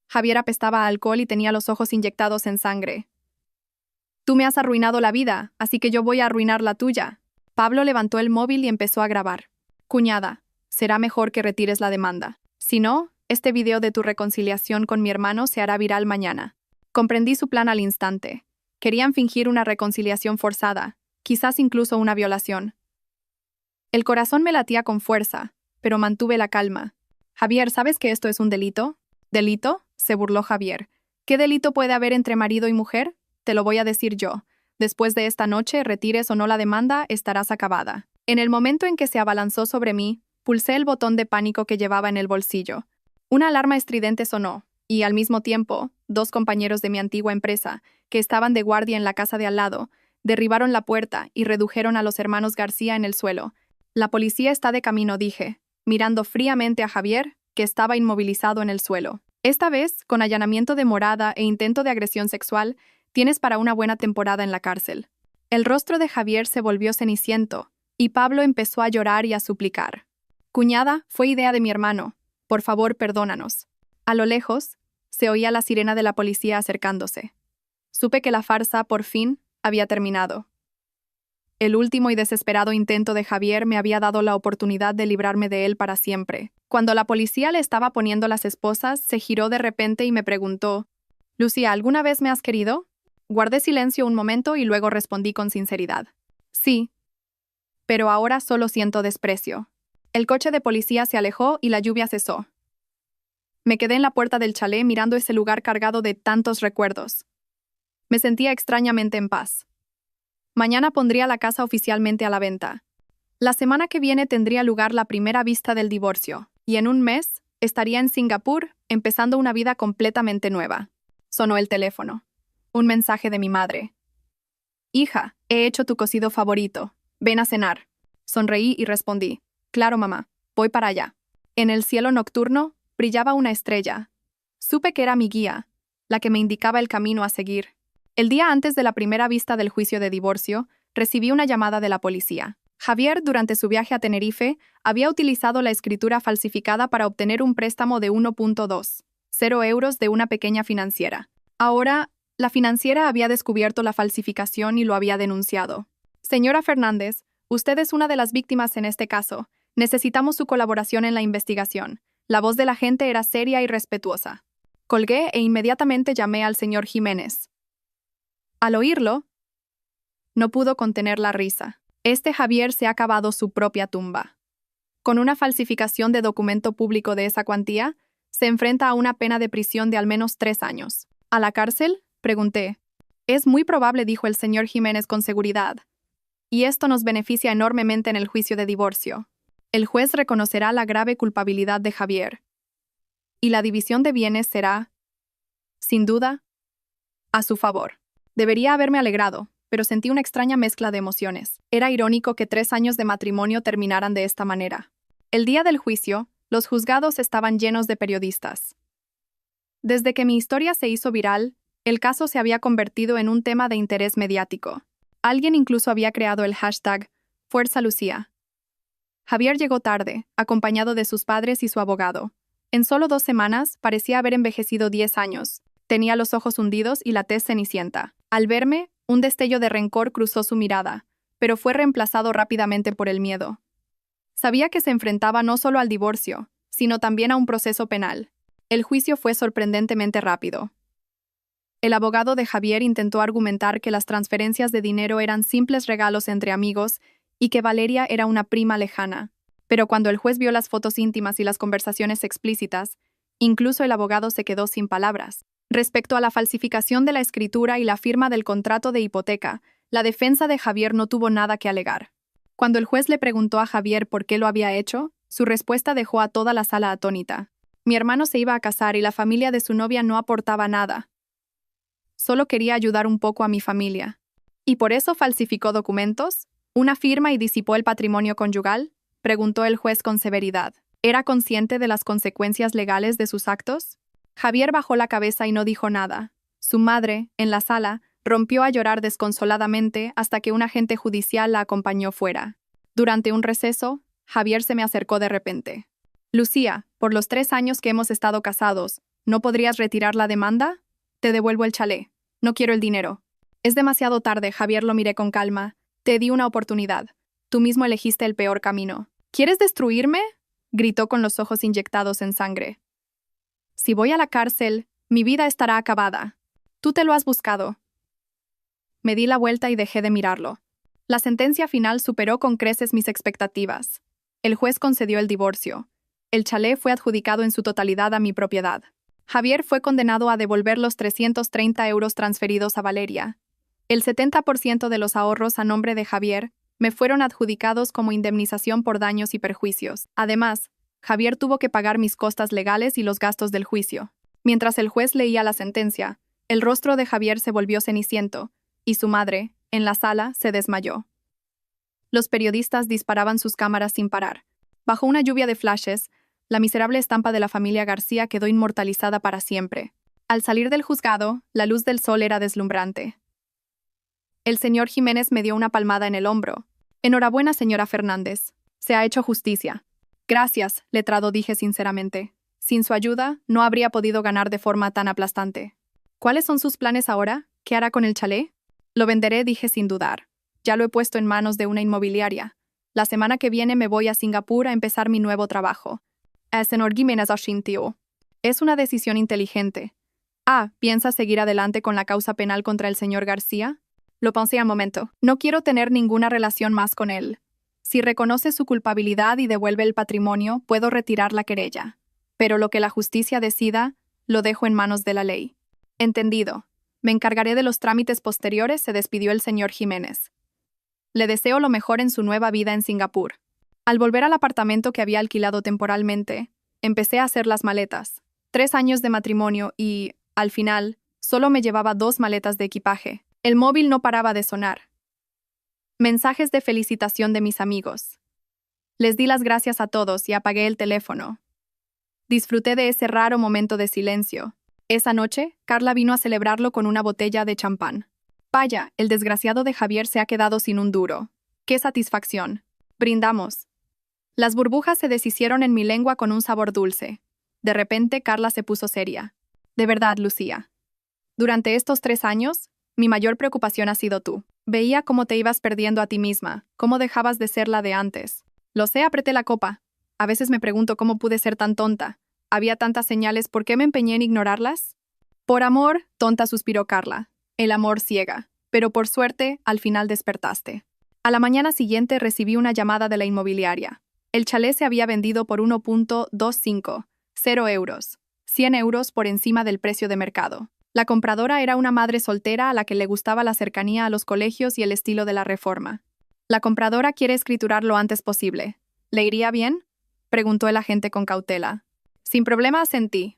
Javier apestaba a alcohol y tenía los ojos inyectados en sangre. Tú me has arruinado la vida, así que yo voy a arruinar la tuya. Pablo levantó el móvil y empezó a grabar. Cuñada, será mejor que retires la demanda. Si no, este video de tu reconciliación con mi hermano se hará viral mañana. Comprendí su plan al instante. Querían fingir una reconciliación forzada, quizás incluso una violación. El corazón me latía con fuerza, pero mantuve la calma. Javier, ¿sabes que esto es un delito? ¿Delito? Se burló Javier. ¿Qué delito puede haber entre marido y mujer? Te lo voy a decir yo. Después de esta noche, retires o no la demanda, estarás acabada. En el momento en que se abalanzó sobre mí, pulsé el botón de pánico que llevaba en el bolsillo. Una alarma estridente sonó, y al mismo tiempo, dos compañeros de mi antigua empresa, que estaban de guardia en la casa de al lado, derribaron la puerta y redujeron a los hermanos García en el suelo. La policía está de camino, dije, mirando fríamente a Javier, que estaba inmovilizado en el suelo. Esta vez, con allanamiento de morada e intento de agresión sexual, tienes para una buena temporada en la cárcel. El rostro de Javier se volvió ceniciento, y Pablo empezó a llorar y a suplicar. Cuñada, fue idea de mi hermano. Por favor, perdónanos. A lo lejos, se oía la sirena de la policía acercándose. Supe que la farsa, por fin, había terminado. El último y desesperado intento de Javier me había dado la oportunidad de librarme de él para siempre. Cuando la policía le estaba poniendo las esposas, se giró de repente y me preguntó, «Lucía, ¿alguna vez me has querido?» Guardé silencio un momento y luego respondí con sinceridad. «Sí, pero ahora solo siento desprecio». El coche de policía se alejó y la lluvia cesó. Me quedé en la puerta del chalet mirando ese lugar cargado de tantos recuerdos. Me sentía extrañamente en paz. Mañana pondría la casa oficialmente a la venta. La semana que viene tendría lugar la primera vista del divorcio, y en un mes estaría en Singapur, empezando una vida completamente nueva. Sonó el teléfono. Un mensaje de mi madre. «Hija, he hecho tu cocido favorito. Ven a cenar». Sonreí y respondí. «Claro, mamá. Voy para allá». En el cielo nocturno brillaba una estrella. Supe que era mi guía, la que me indicaba el camino a seguir. El día antes de la primera vista del juicio de divorcio, recibí una llamada de la policía. Javier, durante su viaje a Tenerife, había utilizado la escritura falsificada para obtener un préstamo de 1.20 euros de una pequeña financiera. Ahora, la financiera había descubierto la falsificación y lo había denunciado. «Señora Fernández, usted es una de las víctimas en este caso. Necesitamos su colaboración en la investigación». La voz de la gente era seria y respetuosa. Colgué e inmediatamente llamé al señor Jiménez. Al oírlo, no pudo contener la risa. Este Javier se ha cavado su propia tumba. Con una falsificación de documento público de esa cuantía, se enfrenta a una pena de prisión de al menos 3 años. ¿A la cárcel?, pregunté. Es muy probable, dijo el señor Jiménez con seguridad. Y esto nos beneficia enormemente en el juicio de divorcio. El juez reconocerá la grave culpabilidad de Javier. Y la división de bienes será, sin duda, a su favor. Debería haberme alegrado, pero sentí una extraña mezcla de emociones. Era irónico que 3 años de matrimonio terminaran de esta manera. El día del juicio, los juzgados estaban llenos de periodistas. Desde que mi historia se hizo viral, el caso se había convertido en un tema de interés mediático. Alguien incluso había creado el hashtag Fuerza Lucía. Javier llegó tarde, acompañado de sus padres y su abogado. En solo 2 semanas, parecía haber envejecido 10 años. Tenía los ojos hundidos y la tez cenicienta. Al verme, un destello de rencor cruzó su mirada, pero fue reemplazado rápidamente por el miedo. Sabía que se enfrentaba no solo al divorcio, sino también a un proceso penal. El juicio fue sorprendentemente rápido. El abogado de Javier intentó argumentar que las transferencias de dinero eran simples regalos entre amigos y que Valeria era una prima lejana. Pero cuando el juez vio las fotos íntimas y las conversaciones explícitas, incluso el abogado se quedó sin palabras. Respecto a la falsificación de la escritura y la firma del contrato de hipoteca, la defensa de Javier no tuvo nada que alegar. Cuando el juez le preguntó a Javier por qué lo había hecho, su respuesta dejó a toda la sala atónita. Mi hermano se iba a casar y la familia de su novia no aportaba nada. Solo quería ayudar un poco a mi familia. ¿Y por eso falsificó documentos? ¿Una firma y disipó el patrimonio conyugal?, preguntó el juez con severidad. ¿Era consciente de las consecuencias legales de sus actos? Javier bajó la cabeza y no dijo nada. Su madre, en la sala, rompió a llorar desconsoladamente hasta que un agente judicial la acompañó fuera. Durante un receso, Javier se me acercó de repente. «Lucía, Por los 3 años que hemos estado casados, ¿no podrías retirar la demanda? Te devuelvo el chalet. No quiero el dinero. Es demasiado tarde, Javier, lo miré con calma. Te di una oportunidad. Tú mismo elegiste el peor camino. ¿Quieres destruirme? Gritó con los ojos inyectados en sangre. Si voy a la cárcel, mi vida estará acabada. Tú te lo has buscado. Me di la vuelta y dejé de mirarlo. La sentencia final superó con creces mis expectativas. El juez concedió el divorcio. El chalet fue adjudicado en su totalidad a mi propiedad. Javier fue condenado a devolver los 330 euros transferidos a Valeria. El 70% de los ahorros a nombre de Javier me fueron adjudicados como indemnización por daños y perjuicios. Además, Javier tuvo que pagar mis costas legales y los gastos del juicio. Mientras el juez leía la sentencia, el rostro de Javier se volvió ceniciento, y su madre, en la sala, se desmayó. Los periodistas disparaban sus cámaras sin parar. Bajo una lluvia de flashes, la miserable estampa de la familia García quedó inmortalizada para siempre. Al salir del juzgado, la luz del sol era deslumbrante. El señor Jiménez me dio una palmada en el hombro. Enhorabuena, señora Fernández. Se ha hecho justicia. Gracias, letrado, dije sinceramente. Sin su ayuda, no habría podido ganar de forma tan aplastante. ¿Cuáles son sus planes ahora? ¿Qué hará con el chalet? Lo venderé, dije sin dudar. Ya lo he puesto en manos de una inmobiliaria. La semana que viene me voy a Singapur a empezar mi nuevo trabajo. El señor Jiménez asintió. Es una decisión inteligente. ¿Piensa seguir adelante con la causa penal contra el señor García? Lo pensé un momento. No quiero tener ninguna relación más con él. Si reconoce su culpabilidad y devuelve el patrimonio, puedo retirar la querella. Pero lo que la justicia decida, lo dejo en manos de la ley. Entendido. Me encargaré de los trámites posteriores, se despidió el señor Jiménez. Le deseo lo mejor en su nueva vida en Singapur. Al volver al apartamento que había alquilado temporalmente, empecé a hacer las maletas. 3 años de matrimonio y, al final, solo me llevaba 2 maletas de equipaje. El móvil no paraba de sonar. Mensajes de felicitación de mis amigos. Les di las gracias a todos y apagué el teléfono. Disfruté de ese raro momento de silencio. Esa noche, Carla vino a celebrarlo con una botella de champán. Vaya, el desgraciado de Javier se ha quedado sin un duro. ¡Qué satisfacción! Brindamos. Las burbujas se deshicieron en mi lengua con un sabor dulce. De repente, Carla se puso seria. De verdad, Lucía. Durante estos 3 años, mi mayor preocupación ha sido tú. Veía cómo te ibas perdiendo a ti misma, cómo dejabas de ser la de antes. Lo sé, apreté la copa. A veces me pregunto cómo pude ser tan tonta. Había tantas señales, ¿por qué me empeñé en ignorarlas? Por amor, tonta, suspiró Carla. El amor ciega. Pero por suerte, al final despertaste. A la mañana siguiente recibí una llamada de la inmobiliaria. El chalet se había vendido por 1.25, 0 euros, 100 euros por encima del precio de mercado. La compradora era una madre soltera a la que le gustaba la cercanía a los colegios y el estilo de la Reforma. La compradora quiere escriturar lo antes posible. ¿Le iría bien?, preguntó el agente con cautela. Sin problema, asentí.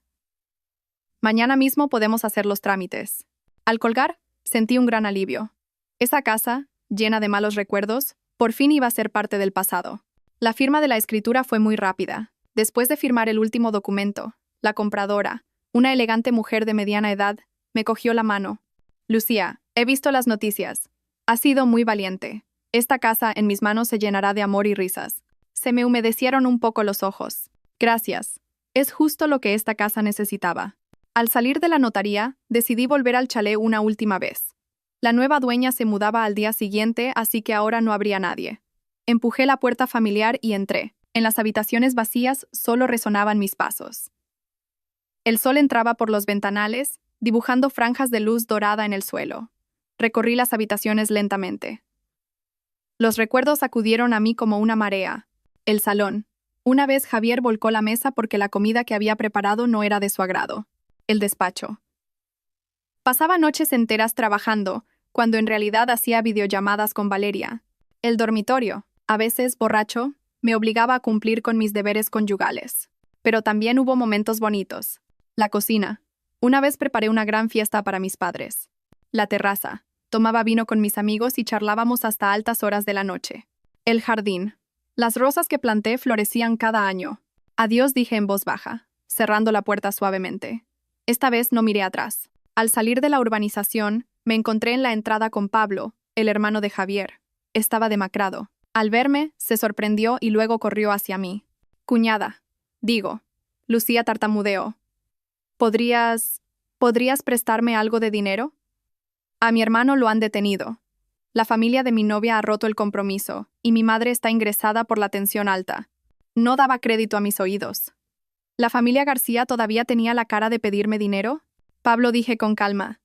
Mañana mismo podemos hacer los trámites. Al colgar, sentí un gran alivio. Esa casa, llena de malos recuerdos, por fin iba a ser parte del pasado. La firma de la escritura fue muy rápida. Después de firmar el último documento, la compradora, una elegante mujer de mediana edad, me cogió la mano. Lucía, he visto las noticias. Has sido muy valiente. Esta casa en mis manos se llenará de amor y risas. Se me humedecieron un poco los ojos. Gracias. Es justo lo que esta casa necesitaba. Al salir de la notaría, decidí volver al chalet una última vez. La nueva dueña se mudaba al día siguiente, así que ahora no habría nadie. Empujé la puerta familiar y entré. En las habitaciones vacías solo resonaban mis pasos. El sol entraba por los ventanales, dibujando franjas de luz dorada en el suelo. Recorrí las habitaciones lentamente. Los recuerdos acudieron a mí como una marea. El salón. Una vez Javier volcó la mesa porque la comida que había preparado no era de su agrado. El despacho. Pasaba noches enteras trabajando, cuando en realidad hacía videollamadas con Valeria. El dormitorio, a veces borracho, me obligaba a cumplir con mis deberes conyugales. Pero también hubo momentos bonitos. La cocina. Una vez preparé una gran fiesta para mis padres. La terraza. Tomaba vino con mis amigos y charlábamos hasta altas horas de la noche. El jardín. Las rosas que planté florecían cada año. Adiós, dije en voz baja, cerrando la puerta suavemente. Esta vez no miré atrás. Al salir de la urbanización, me encontré en la entrada con Pablo, el hermano de Javier. Estaba demacrado. Al verme, se sorprendió y luego corrió hacia mí. Cuñada. Digo. Lucía tartamudeó. ¿Podrías prestarme algo de dinero? A mi hermano lo han detenido. La familia de mi novia ha roto el compromiso, y mi madre está ingresada por la tensión alta. No daba crédito a mis oídos. ¿La familia García todavía tenía la cara de pedirme dinero? Pablo, dije con calma.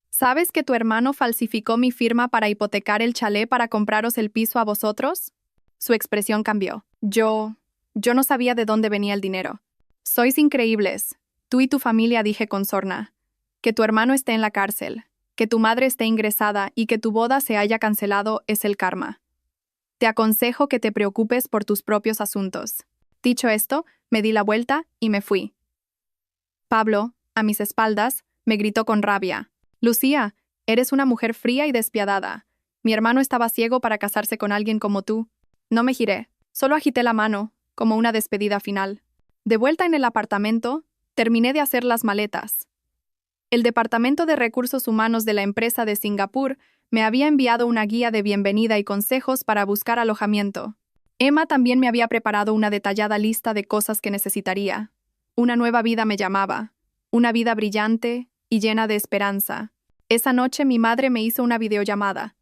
¿Sabes que tu hermano falsificó mi firma para hipotecar el chalet para compraros el piso a vosotros? Su expresión cambió. Yo no sabía de dónde venía el dinero. Sois increíbles. Tú y tu familia, dije con sorna. Que tu hermano esté en la cárcel, que tu madre esté ingresada y que tu boda se haya cancelado es el karma. Te aconsejo que te preocupes por tus propios asuntos. Dicho esto, me di la vuelta y me fui. Pablo, a mis espaldas, me gritó con rabia. Lucía, eres una mujer fría y despiadada. Mi hermano estaba ciego para casarse con alguien como tú. No me giré, solo agité la mano, como una despedida final. De vuelta en el apartamento, terminé de hacer las maletas. El Departamento de Recursos Humanos de la empresa de Singapur me había enviado una guía de bienvenida y consejos para buscar alojamiento. Emma también me había preparado una detallada lista de cosas que necesitaría. Una nueva vida me llamaba, una vida brillante y llena de esperanza. Esa noche mi madre me hizo una videollamada.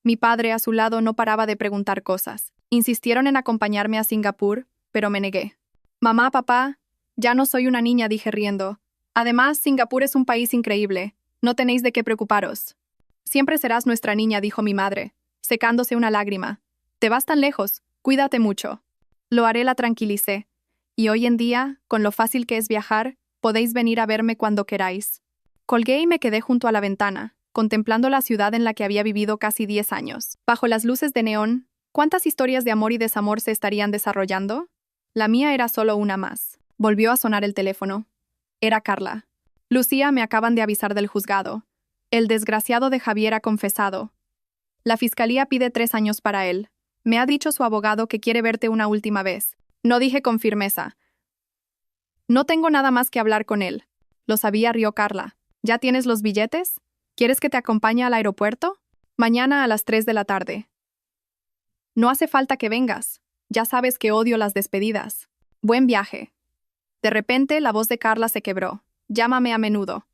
Mi padre, a su lado, no paraba de preguntar cosas. Insistieron en acompañarme a Singapur, pero me negué. Mamá, papá, ya no soy una niña, dije riendo. Además, Singapur es un país increíble. No tenéis de qué preocuparos. Siempre serás nuestra niña, dijo mi madre, secándose una lágrima. Te vas tan lejos, cuídate mucho. Lo haré, la tranquilicé. Y hoy en día, con lo fácil que es viajar, podéis venir a verme cuando queráis. Colgué y me quedé junto a la ventana, contemplando la ciudad en la que había vivido casi 10 años. Bajo las luces de neón, ¿cuántas historias de amor y desamor se estarían desarrollando? La mía era solo una más. Volvió a sonar el teléfono. Era Carla. Lucía, me acaban de avisar del juzgado. El desgraciado de Javier ha confesado. La fiscalía pide 3 años para él. Me ha dicho su abogado que quiere verte una última vez. No, dije con firmeza. No tengo nada más que hablar con él. Lo sabía, rió Carla. ¿Ya tienes los billetes? ¿Quieres que te acompañe al aeropuerto? Mañana a las 3 de la tarde. No hace falta que vengas. Ya sabes que odio las despedidas. Buen viaje. De repente, la voz de Carla se quebró. Llámame a menudo.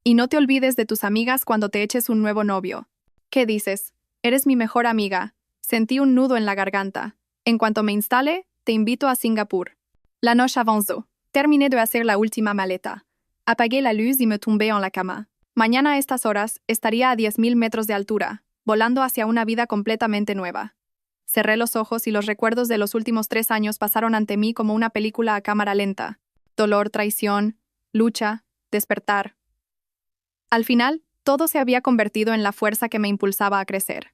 Y no te olvides de tus amigas cuando te eches un nuevo novio. ¿Qué dices? Eres mi mejor amiga. Sentí un nudo en la garganta. En cuanto me instale, te invito a Singapur. La noche avanzó. Terminé de hacer la última maleta. Apagué la luz y me tumbé en la cama. Mañana a estas horas estaría a 10.000 metros de altura, volando hacia una vida completamente nueva. Cerré los ojos y los recuerdos de los últimos 3 años pasaron ante mí como una película a cámara lenta. Dolor, traición, lucha, despertar. Al final, todo se había convertido en la fuerza que me impulsaba a crecer.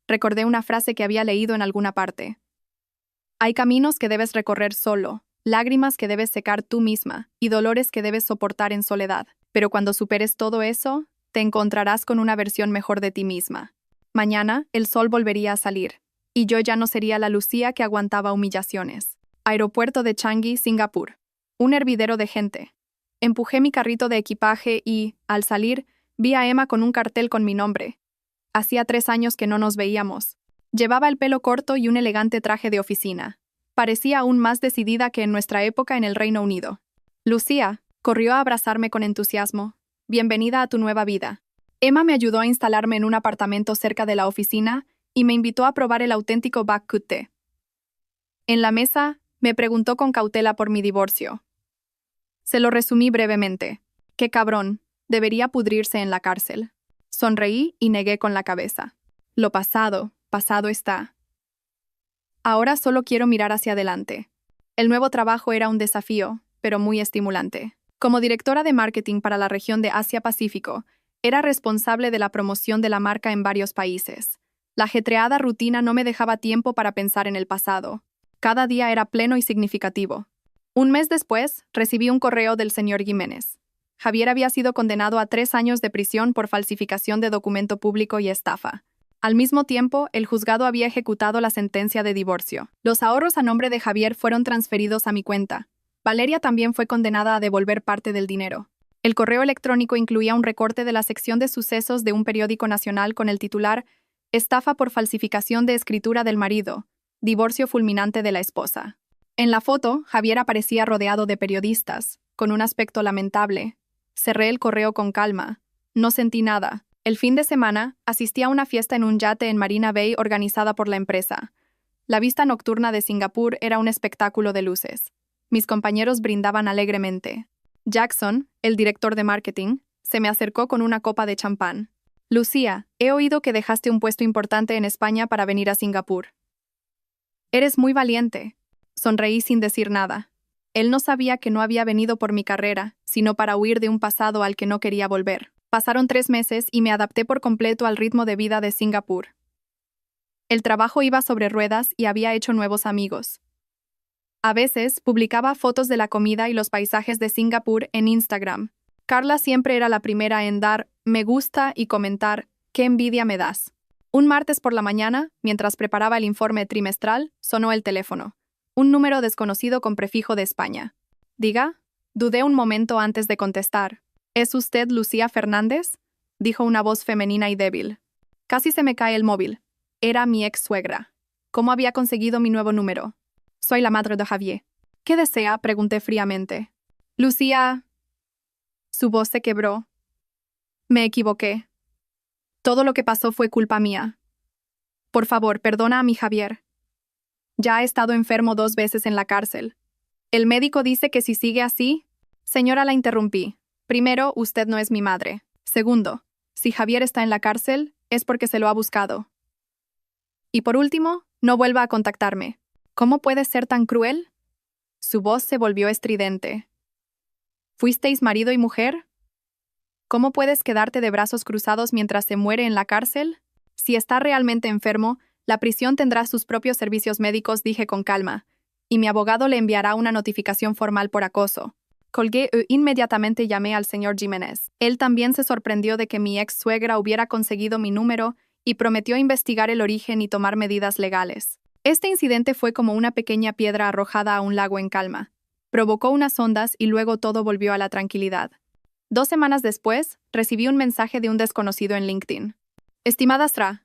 Recordé una frase que había leído en alguna parte. Hay caminos que debes recorrer solo, lágrimas que debes secar tú misma y dolores que debes soportar en soledad. Pero cuando superes todo eso, te encontrarás con una versión mejor de ti misma. Mañana, el sol volvería a salir, y yo ya no sería la Lucía que aguantaba humillaciones. Aeropuerto de Changi, Singapur. Un hervidero de gente. Empujé mi carrito de equipaje y, al salir, vi a Emma con un cartel con mi nombre. Hacía 3 años que no nos veíamos. Llevaba el pelo corto y un elegante traje de oficina. Parecía aún más decidida que en nuestra época en el Reino Unido. Lucía, corrió a abrazarme con entusiasmo. Bienvenida a tu nueva vida. Emma me ayudó a instalarme en un apartamento cerca de la oficina y me invitó a probar el auténtico bak kut teh. En la mesa, me preguntó con cautela por mi divorcio. Se lo resumí brevemente. ¡Qué cabrón! Debería pudrirse en la cárcel. Sonreí y negué con la cabeza. Lo pasado, pasado está. Ahora solo quiero mirar hacia adelante. El nuevo trabajo era un desafío, pero muy estimulante. Como directora de marketing para la región de Asia-Pacífico, era responsable de la promoción de la marca en varios países. La ajetreada rutina no me dejaba tiempo para pensar en el pasado. Cada día era pleno y significativo. Un mes después, recibí un correo del señor Jiménez. Javier había sido condenado a 3 años de prisión por falsificación de documento público y estafa. Al mismo tiempo, el juzgado había ejecutado la sentencia de divorcio. Los ahorros a nombre de Javier fueron transferidos a mi cuenta. Valeria también fue condenada a devolver parte del dinero. El correo electrónico incluía un recorte de la sección de sucesos de un periódico nacional con el titular «Estafa por falsificación de escritura del marido. Divorcio fulminante de la esposa». En la foto, Javier aparecía rodeado de periodistas, con un aspecto lamentable. Cerré el correo con calma. No sentí nada. El fin de semana, asistí a una fiesta en un yate en Marina Bay organizada por la empresa. La vista nocturna de Singapur era un espectáculo de luces. Mis compañeros brindaban alegremente. Jackson, el director de marketing, se me acercó con una copa de champán. Lucía, he oído que dejaste un puesto importante en España para venir a Singapur. Eres muy valiente. Sonreí sin decir nada. Él no sabía que no había venido por mi carrera, sino para huir de un pasado al que no quería volver. Pasaron 3 meses y me adapté por completo al ritmo de vida de Singapur. El trabajo iba sobre ruedas y había hecho nuevos amigos. A veces publicaba fotos de la comida y los paisajes de Singapur en Instagram. Carla siempre era la primera en dar me gusta y comentar qué envidia me das. Un martes por la mañana, mientras preparaba el informe trimestral, sonó el teléfono. Un número desconocido con prefijo de España. Diga, dudé un momento antes de contestar. ¿Es usted Lucía Fernández?, dijo una voz femenina y débil. Casi se me cae el móvil. Era mi ex suegra. ¿Cómo había conseguido mi nuevo número? Soy la madre de Javier. ¿Qué desea?, pregunté fríamente. Lucía. Su voz se quebró. Me equivoqué. Todo lo que pasó fue culpa mía. Por favor, perdona a mi Javier. Ya ha estado enfermo 2 veces en la cárcel. El médico dice que si sigue así... Señora, la interrumpí. Primero, usted no es mi madre. Segundo, si Javier está en la cárcel, es porque se lo ha buscado. Y por último, no vuelva a contactarme. ¿Cómo puede ser tan cruel? Su voz se volvió estridente. ¿Fuisteis marido y mujer? ¿Cómo puedes quedarte de brazos cruzados mientras se muere en la cárcel? Si está realmente enfermo, la prisión tendrá sus propios servicios médicos, dije con calma, y mi abogado le enviará una notificación formal por acoso. Colgué e inmediatamente llamé al señor Jiménez. Él también se sorprendió de que mi ex suegra hubiera conseguido mi número y prometió investigar el origen y tomar medidas legales. Este incidente fue como una pequeña piedra arrojada a un lago en calma. Provocó unas ondas y luego todo volvió a la tranquilidad. 2 semanas después, recibí un mensaje de un desconocido en LinkedIn. Estimada Sra.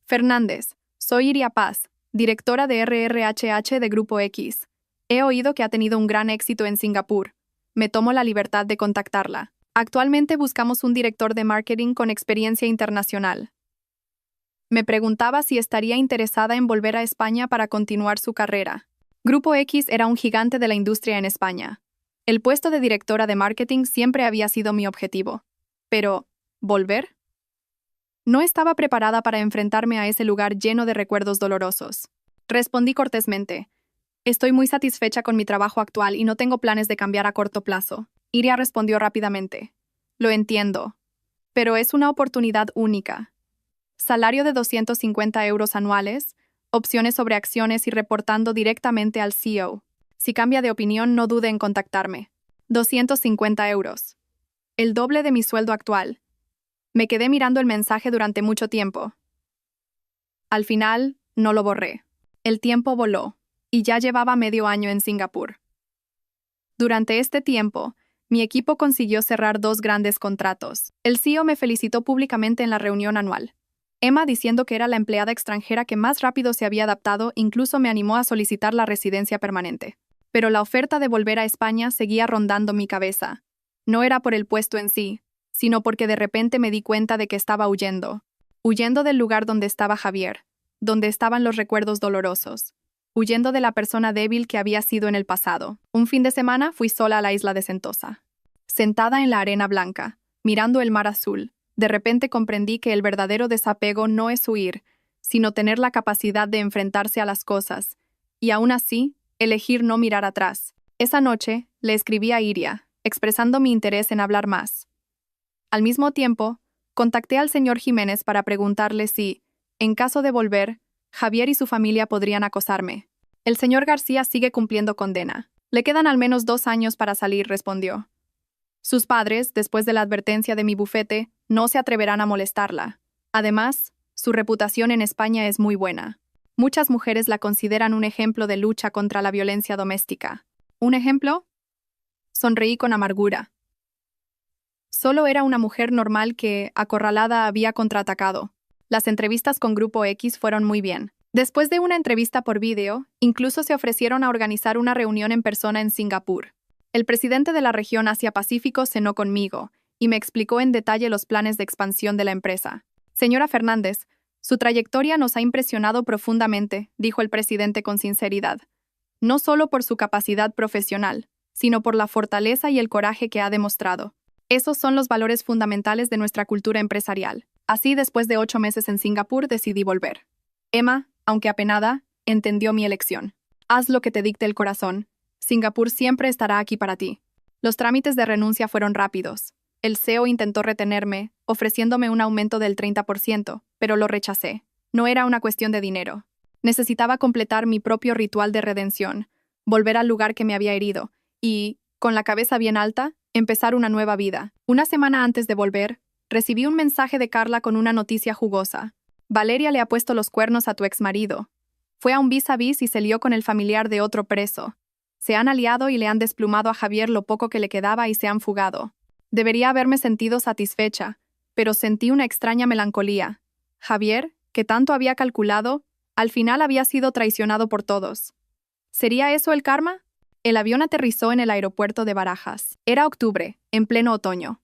Fernández, soy Iria Paz, directora de RRHH de Grupo X. He oído que ha tenido un gran éxito en Singapur. Me tomo la libertad de contactarla. Actualmente buscamos un director de marketing con experiencia internacional. Me preguntaba si estaría interesada en volver a España para continuar su carrera. Grupo X era un gigante de la industria en España. El puesto de directora de marketing siempre había sido mi objetivo. Pero, ¿volver? No estaba preparada para enfrentarme a ese lugar lleno de recuerdos dolorosos. Respondí cortésmente. Estoy muy satisfecha con mi trabajo actual y no tengo planes de cambiar a corto plazo. Iria respondió rápidamente. Lo entiendo. Pero es una oportunidad única. Salario de 250 euros anuales, opciones sobre acciones y reportando directamente al CEO. Si cambia de opinión, no dude en contactarme. 250 euros. El doble de mi sueldo actual. Me quedé mirando el mensaje durante mucho tiempo. Al final, no lo borré. El tiempo voló, y ya llevaba medio año en Singapur. Durante este tiempo, mi equipo consiguió cerrar 2 grandes contratos. El CEO me felicitó públicamente en la reunión anual. Emma, diciendo que era la empleada extranjera que más rápido se había adaptado, incluso me animó a solicitar la residencia permanente. Pero la oferta de volver a España seguía rondando mi cabeza. No era por el puesto en sí, sino porque de repente me di cuenta de que estaba huyendo. Huyendo del lugar donde estaba Javier, donde estaban los recuerdos dolorosos. Huyendo de la persona débil que había sido en el pasado. Un fin de semana fui sola a la isla de Sentosa. Sentada en la arena blanca, mirando el mar azul, de repente comprendí que el verdadero desapego no es huir, sino tener la capacidad de enfrentarse a las cosas, y aún así, elegir no mirar atrás. Esa noche, le escribí a Iria, expresando mi interés en hablar más. Al mismo tiempo, contacté al señor Jiménez para preguntarle si, en caso de volver, Javier y su familia podrían acosarme. El señor García sigue cumpliendo condena. Le quedan al menos 2 años para salir, respondió. Sus padres, después de la advertencia de mi bufete, no se atreverán a molestarla. Además, su reputación en España es muy buena. Muchas mujeres la consideran un ejemplo de lucha contra la violencia doméstica. ¿Un ejemplo? Sonreí con amargura. Solo era una mujer normal que, acorralada, había contraatacado. Las entrevistas con Grupo X fueron muy bien. Después de una entrevista por vídeo, incluso se ofrecieron a organizar una reunión en persona en Singapur. El presidente de la región Asia-Pacífico cenó conmigo y me explicó en detalle los planes de expansión de la empresa. Señora Fernández, su trayectoria nos ha impresionado profundamente, dijo el presidente con sinceridad. No solo por su capacidad profesional, sino por la fortaleza y el coraje que ha demostrado. Esos son los valores fundamentales de nuestra cultura empresarial. Así, después de 8 meses en Singapur, decidí volver. Emma, aunque apenada, entendió mi elección. Haz lo que te dicte el corazón. Singapur siempre estará aquí para ti. Los trámites de renuncia fueron rápidos. El CEO intentó retenerme, ofreciéndome un aumento del 30%, pero lo rechacé. No era una cuestión de dinero. Necesitaba completar mi propio ritual de redención, volver al lugar que me había herido y, con la cabeza bien alta, empezar una nueva vida. Una semana antes de volver, recibí un mensaje de Carla con una noticia jugosa. Valeria le ha puesto los cuernos a tu exmarido. Fue a un vis-a-vis y se lió con el familiar de otro preso. Se han aliado y le han desplumado a Javier lo poco que le quedaba y se han fugado. Debería haberme sentido satisfecha, pero sentí una extraña melancolía. Javier, que tanto había calculado, al final había sido traicionado por todos. ¿Sería eso el karma? El avión aterrizó en el aeropuerto de Barajas. Era octubre, en pleno otoño.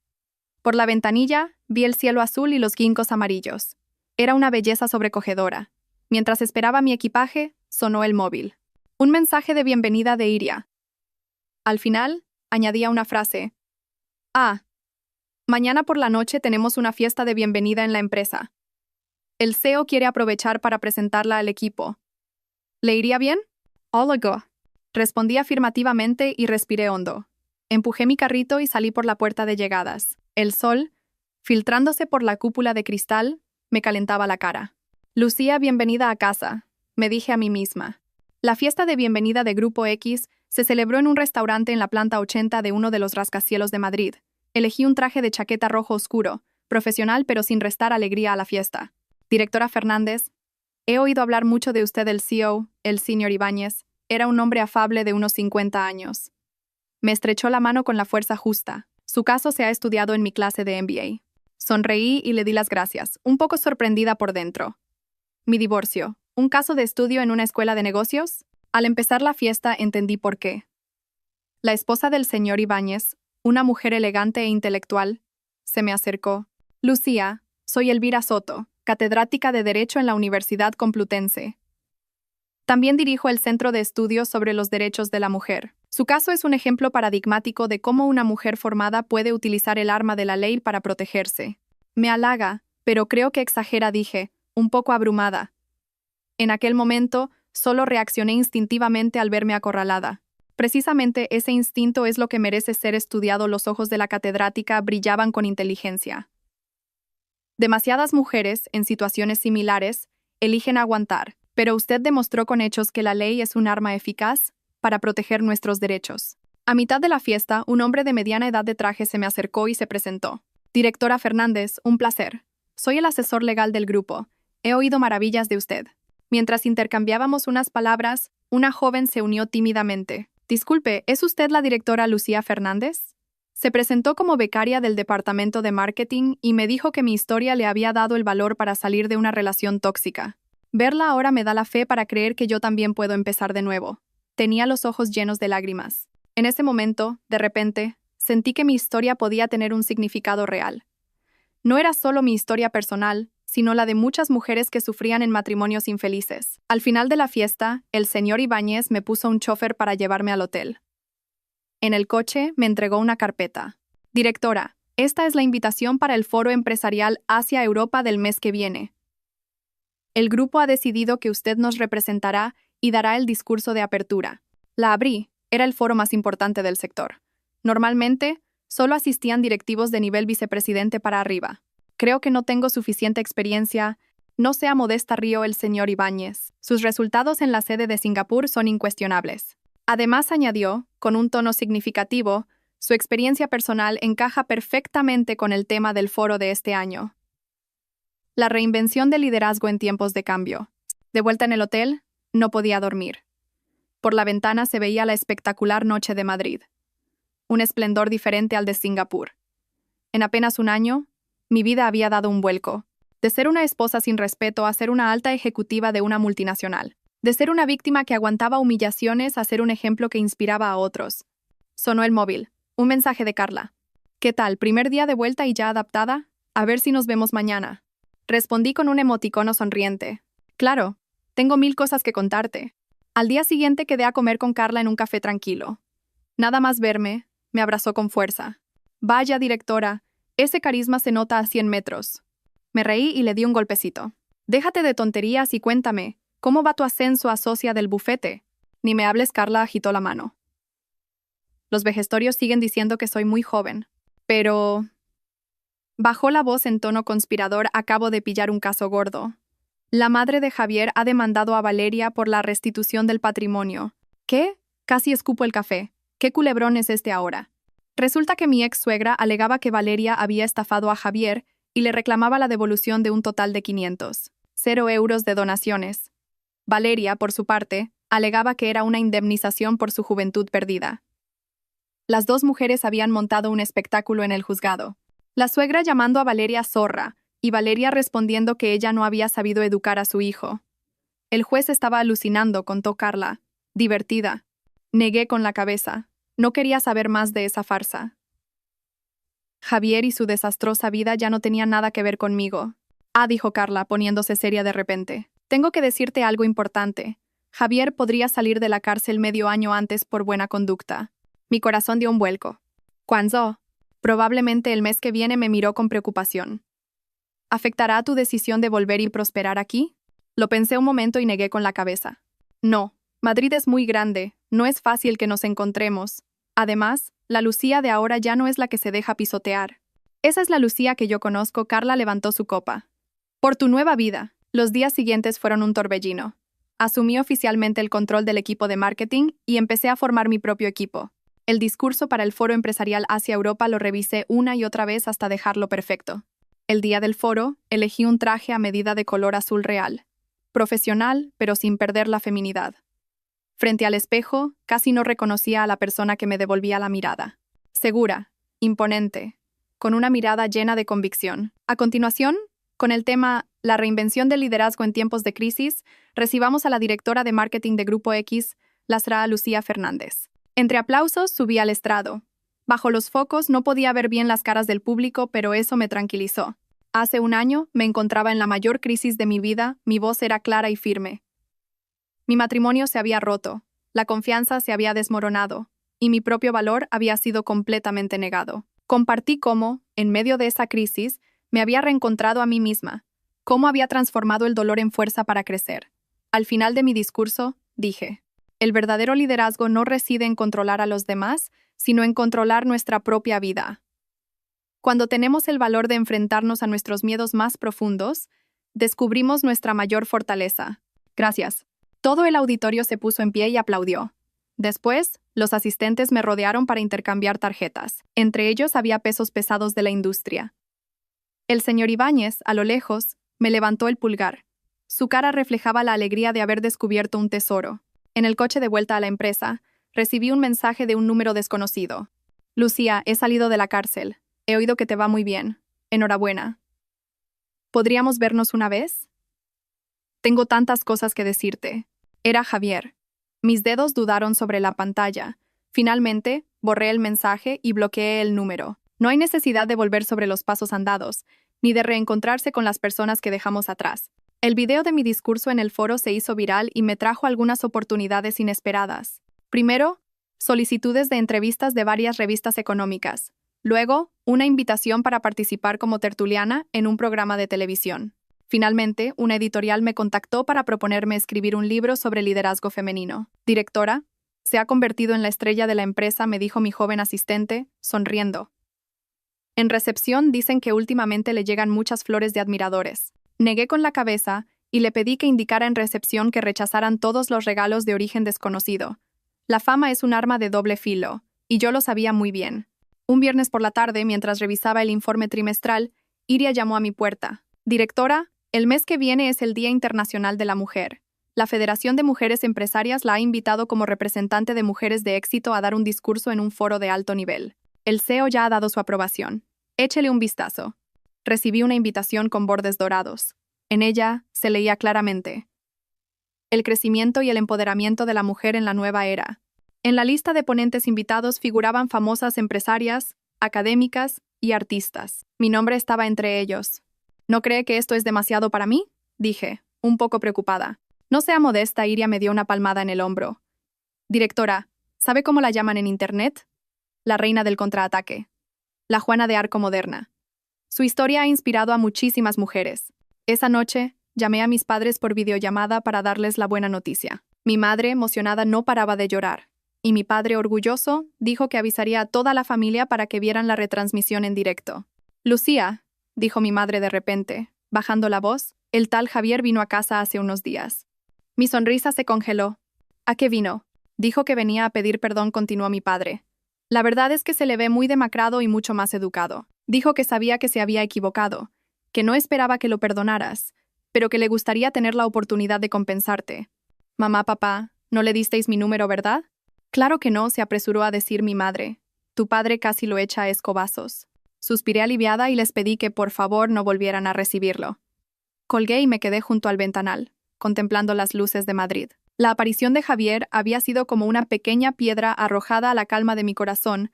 Por la ventanilla, vi el cielo azul y los ginkgos amarillos. Era una belleza sobrecogedora. Mientras esperaba mi equipaje, sonó el móvil. Un mensaje de bienvenida de Iria. Al final, añadía una frase. Mañana por la noche tenemos una fiesta de bienvenida en la empresa. El CEO quiere aprovechar para presentarla al equipo. ¿Le iría bien? Hola. Respondí afirmativamente y respiré hondo. Empujé mi carrito y salí por la puerta de llegadas. El sol, filtrándose por la cúpula de cristal, me calentaba la cara. Lucía, bienvenida a casa, me dije a mí misma. La fiesta de bienvenida de Grupo X se celebró en un restaurante en la planta 80 de uno de los rascacielos de Madrid. Elegí un traje de chaqueta rojo oscuro, profesional pero sin restar alegría a la fiesta. Directora Fernández, he oído hablar mucho de usted del CEO, el señor Ibáñez. Era un hombre afable de unos 50 años. Me estrechó la mano con la fuerza justa. Su caso se ha estudiado en mi clase de MBA. Sonreí y le di las gracias, un poco sorprendida por dentro. Mi divorcio, ¿un caso de estudio en una escuela de negocios? Al empezar la fiesta entendí por qué. La esposa del señor Ibáñez, una mujer elegante e intelectual, se me acercó. Lucía, soy Elvira Soto, catedrática de Derecho en la Universidad Complutense. También dirijo el Centro de Estudios sobre los Derechos de la Mujer. Su caso es un ejemplo paradigmático de cómo una mujer formada puede utilizar el arma de la ley para protegerse. Me halaga, pero creo que exagera, dije, un poco abrumada. En aquel momento, solo reaccioné instintivamente al verme acorralada. Precisamente ese instinto es lo que merece ser estudiado. Los ojos de la catedrática brillaban con inteligencia. Demasiadas mujeres, en situaciones similares, eligen aguantar, pero usted demostró con hechos que la ley es un arma eficaz para proteger nuestros derechos. A mitad de la fiesta, un hombre de mediana edad de traje se me acercó y se presentó. Directora Fernández, un placer. Soy el asesor legal del grupo. He oído maravillas de usted. Mientras intercambiábamos unas palabras, una joven se unió tímidamente. Disculpe, ¿es usted la directora Lucía Fernández? Se presentó como becaria del departamento de marketing y me dijo que mi historia le había dado el valor para salir de una relación tóxica. Verla ahora me da la fe para creer que yo también puedo empezar de nuevo. Tenía los ojos llenos de lágrimas. En ese momento, de repente, sentí que mi historia podía tener un significado real. No era solo mi historia personal, sino la de muchas mujeres que sufrían en matrimonios infelices. Al final de la fiesta, el señor Ibáñez me puso un chofer para llevarme al hotel. En el coche me entregó una carpeta. Directora, esta es la invitación para el Foro Empresarial Asia-Europa del mes que viene. El grupo ha decidido que usted nos representará y dará el discurso de apertura. La abrí, era el foro más importante del sector. Normalmente, solo asistían directivos de nivel vicepresidente para arriba. Creo que no tengo suficiente experiencia. No sea modesta, rió el señor Ibáñez. Sus resultados en la sede de Singapur son incuestionables. Además, añadió, con un tono significativo, su experiencia personal encaja perfectamente con el tema del foro de este año. La reinvención del liderazgo en tiempos de cambio. De vuelta en el hotel, no podía dormir. Por la ventana se veía la espectacular noche de Madrid. Un esplendor diferente al de Singapur. En apenas un año, mi vida había dado un vuelco. De ser una esposa sin respeto a ser una alta ejecutiva de una multinacional. De ser una víctima que aguantaba humillaciones a ser un ejemplo que inspiraba a otros. Sonó el móvil. Un mensaje de Carla. ¿Qué tal? ¿Primer día de vuelta y ya adaptada? A ver si nos vemos mañana. Respondí con un emoticono sonriente. Claro, tengo 1000 cosas que contarte. Al día siguiente quedé a comer con Carla en un café tranquilo. Nada más verme, me abrazó con fuerza. Vaya, directora, ese carisma se nota a 100 metros. Me reí y le di un golpecito. Déjate de tonterías y cuéntame, ¿cómo va tu ascenso a socia del bufete? Ni me hables, Carla agitó la mano. Los vejestorios siguen diciendo que soy muy joven. Pero... Bajó la voz en tono conspirador. Acabo de pillar un caso gordo. La madre de Javier ha demandado a Valeria por la restitución del patrimonio. ¿Qué? Casi escupo el café. ¿Qué culebrón es este ahora? Resulta que mi ex suegra alegaba que Valeria había estafado a Javier y le reclamaba la devolución de un total de 500 euros de donaciones. Valeria, por su parte, alegaba que era una indemnización por su juventud perdida. Las dos mujeres habían montado un espectáculo en el juzgado. La suegra llamando a Valeria zorra, y Valeria respondiendo que ella no había sabido educar a su hijo. El juez estaba alucinando, contó Carla. Divertida. Negué con la cabeza. No quería saber más de esa farsa. Javier y su desastrosa vida ya no tenían nada que ver conmigo. Ah, dijo Carla, poniéndose seria de repente. Tengo que decirte algo importante. Javier podría salir de la cárcel medio año antes por buena conducta. Mi corazón dio un vuelco. ¿Cuándo? Probablemente el mes que viene, me miró con preocupación. ¿Afectará tu decisión de volver y prosperar aquí? Lo pensé un momento y negué con la cabeza. No, Madrid es muy grande, no es fácil que nos encontremos. Además, la Lucía de ahora ya no es la que se deja pisotear. Esa es la Lucía que yo conozco. Carla levantó su copa. Por tu nueva vida. Los días siguientes fueron un torbellino. Asumí oficialmente el control del equipo de marketing y empecé a formar mi propio equipo. El discurso para el Foro Empresarial Asia-Europa lo revisé una y otra vez hasta dejarlo perfecto. El día del foro, elegí un traje a medida de color azul real. Profesional, pero sin perder la feminidad. Frente al espejo, casi no reconocía a la persona que me devolvía la mirada. Segura, imponente, con una mirada llena de convicción. A continuación, con el tema La reinvención del liderazgo en tiempos de crisis, recibamos a la directora de marketing de Grupo X, la Sra. Lucía Fernández. Entre aplausos, subí al estrado. Bajo los focos no podía ver bien las caras del público, pero eso me tranquilizó. Hace un año me encontraba en la mayor crisis de mi vida, mi voz era clara y firme. Mi matrimonio se había roto, la confianza se había desmoronado, y mi propio valor había sido completamente negado. Compartí cómo, en medio de esa crisis, me había reencontrado a mí misma, cómo había transformado el dolor en fuerza para crecer. Al final de mi discurso, dije: el verdadero liderazgo no reside en controlar a los demás, sino en controlar nuestra propia vida. Cuando tenemos el valor de enfrentarnos a nuestros miedos más profundos, descubrimos nuestra mayor fortaleza. Gracias. Todo el auditorio se puso en pie y aplaudió. Después, los asistentes me rodearon para intercambiar tarjetas. Entre ellos había pesos pesados de la industria. El señor Ibáñez, a lo lejos, me levantó el pulgar. Su cara reflejaba la alegría de haber descubierto un tesoro. En el coche de vuelta a la empresa, recibí un mensaje de un número desconocido. Lucía, he salido de la cárcel. He oído que te va muy bien. Enhorabuena. ¿Podríamos vernos una vez? Tengo tantas cosas que decirte. Era Javier. Mis dedos dudaron sobre la pantalla. Finalmente, borré el mensaje y bloqueé el número. No hay necesidad de volver sobre los pasos andados, ni de reencontrarse con las personas que dejamos atrás. El video de mi discurso en el foro se hizo viral y me trajo algunas oportunidades inesperadas. Primero, solicitudes de entrevistas de varias revistas económicas. Luego, una invitación para participar como tertuliana en un programa de televisión. Finalmente, una editorial me contactó para proponerme escribir un libro sobre liderazgo femenino. Directora, se ha convertido en la estrella de la empresa, me dijo mi joven asistente, sonriendo. En recepción dicen que últimamente le llegan muchas flores de admiradores. Negué con la cabeza y le pedí que indicara en recepción que rechazaran todos los regalos de origen desconocido. La fama es un arma de doble filo, y yo lo sabía muy bien. Un viernes por la tarde, mientras revisaba el informe trimestral, Iria llamó a mi puerta. Directora, el mes que viene es el Día Internacional de la Mujer. La Federación de Mujeres Empresarias la ha invitado como representante de mujeres de éxito a dar un discurso en un foro de alto nivel. El CEO ya ha dado su aprobación. Échele un vistazo. Recibí una invitación con bordes dorados. En ella se leía claramente: el crecimiento y el empoderamiento de la mujer en la nueva era. En la lista de ponentes invitados figuraban famosas empresarias, académicas y artistas. Mi nombre estaba entre ellos. ¿No cree que esto es demasiado para mí?, dije, un poco preocupada. No sea modesta, Iria me dio una palmada en el hombro. Directora, ¿sabe cómo la llaman en Internet? La reina del contraataque. La Juana de Arco moderna. Su historia ha inspirado a muchísimas mujeres. Esa noche, llamé a mis padres por videollamada para darles la buena noticia. Mi madre, emocionada, no paraba de llorar. Y mi padre, orgulloso, dijo que avisaría a toda la familia para que vieran la retransmisión en directo. Lucía, dijo mi madre de repente, bajando la voz, el tal Javier vino a casa hace unos días. Mi sonrisa se congeló. ¿A qué vino? Dijo que venía a pedir perdón, continuó mi padre. La verdad es que se le ve muy demacrado y mucho más educado. Dijo que sabía que se había equivocado, que no esperaba que lo perdonaras, pero que le gustaría tener la oportunidad de compensarte. Mamá, papá, no le disteis mi número, ¿verdad? Claro que no, se apresuró a decir mi madre. Tu padre casi lo echa a escobazos. Suspiré aliviada y les pedí que por favor no volvieran a recibirlo. Colgué y me quedé junto al ventanal, contemplando las luces de Madrid. La aparición de Javier había sido como una pequeña piedra arrojada a la calma de mi corazón,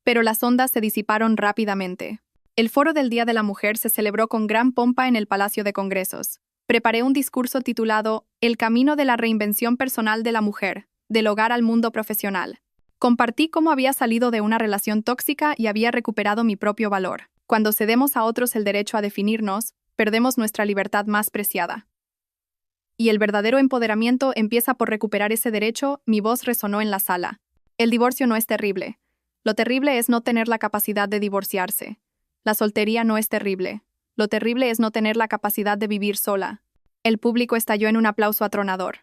pero las ondas se disiparon rápidamente. El foro del Día de la Mujer se celebró con gran pompa en el Palacio de Congresos. Preparé un discurso titulado El camino de la reinvención personal de la mujer, del hogar al mundo profesional. Compartí cómo había salido de una relación tóxica y había recuperado mi propio valor. Cuando cedemos a otros el derecho a definirnos, perdemos nuestra libertad más preciada. Y el verdadero empoderamiento empieza por recuperar ese derecho. Mi voz resonó en la sala. El divorcio no es terrible. Lo terrible es no tener la capacidad de divorciarse. La soltería no es terrible. Lo terrible es no tener la capacidad de vivir sola. El público estalló en un aplauso atronador.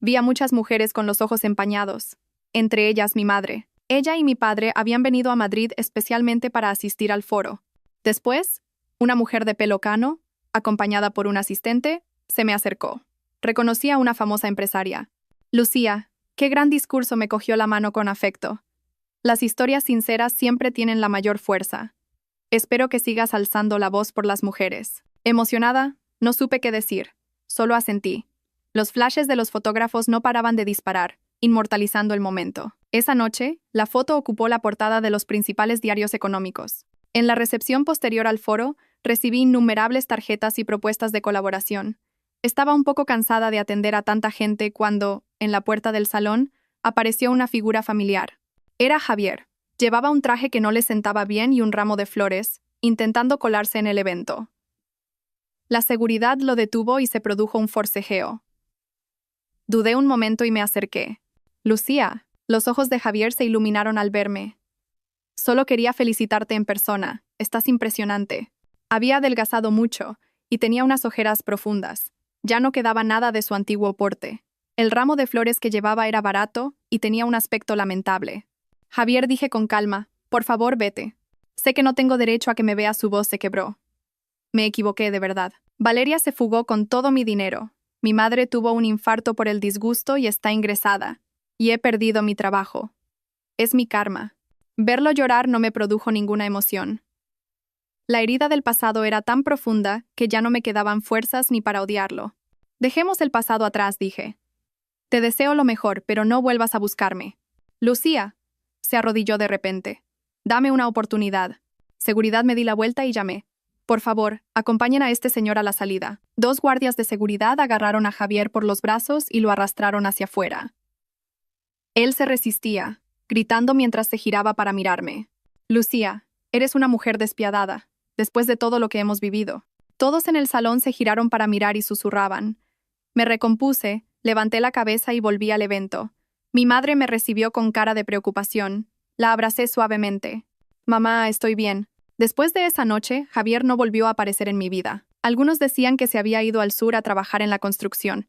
Vi a muchas mujeres con los ojos empañados, entre ellas mi madre. Ella y mi padre habían venido a Madrid especialmente para asistir al foro. Después, una mujer de pelo cano, acompañada por un asistente, se me acercó. Reconocí a una famosa empresaria. Lucía, qué gran discurso, me cogió la mano con afecto. Las historias sinceras siempre tienen la mayor fuerza. Espero que sigas alzando la voz por las mujeres. Emocionada, no supe qué decir. Solo asentí. Los flashes de los fotógrafos no paraban de disparar, inmortalizando el momento. Esa noche, la foto ocupó la portada de los principales diarios económicos. En la recepción posterior al foro, recibí innumerables tarjetas y propuestas de colaboración. Estaba un poco cansada de atender a tanta gente cuando, en la puerta del salón, apareció una figura familiar. Era Javier. Llevaba un traje que no le sentaba bien y un ramo de flores, intentando colarse en el evento. La seguridad lo detuvo y se produjo un forcejeo. Dudé un momento y me acerqué. Lucía, los ojos de Javier se iluminaron al verme. Solo quería felicitarte en persona, estás impresionante. Había adelgazado mucho y tenía unas ojeras profundas. Ya no quedaba nada de su antiguo porte. El ramo de flores que llevaba era barato y tenía un aspecto lamentable. Javier, dije con calma, por favor vete. Sé que no tengo derecho a que me veas. Su voz se quebró. Me equivoqué de verdad. Valeria se fugó con todo mi dinero. Mi madre tuvo un infarto por el disgusto y está ingresada. Y he perdido mi trabajo. Es mi karma. Verlo llorar no me produjo ninguna emoción. La herida del pasado era tan profunda que ya no me quedaban fuerzas ni para odiarlo. Dejemos el pasado atrás, dije. Te deseo lo mejor, pero no vuelvas a buscarme. Lucía. Se arrodilló de repente. Dame una oportunidad. Seguridad, me di la vuelta y llamé. Por favor, acompañen a este señor a la salida. 2 guardias de seguridad agarraron a Javier por los brazos y lo arrastraron hacia afuera. Él se resistía, gritando mientras se giraba para mirarme. Lucía, eres una mujer despiadada, después de todo lo que hemos vivido. Todos en el salón se giraron para mirar y susurraban. Me recompuse, levanté la cabeza y volví al evento. Mi madre me recibió con cara de preocupación. La abracé suavemente. Mamá, estoy bien. Después de esa noche, Javier no volvió a aparecer en mi vida. Algunos decían que se había ido al sur a trabajar en la construcción.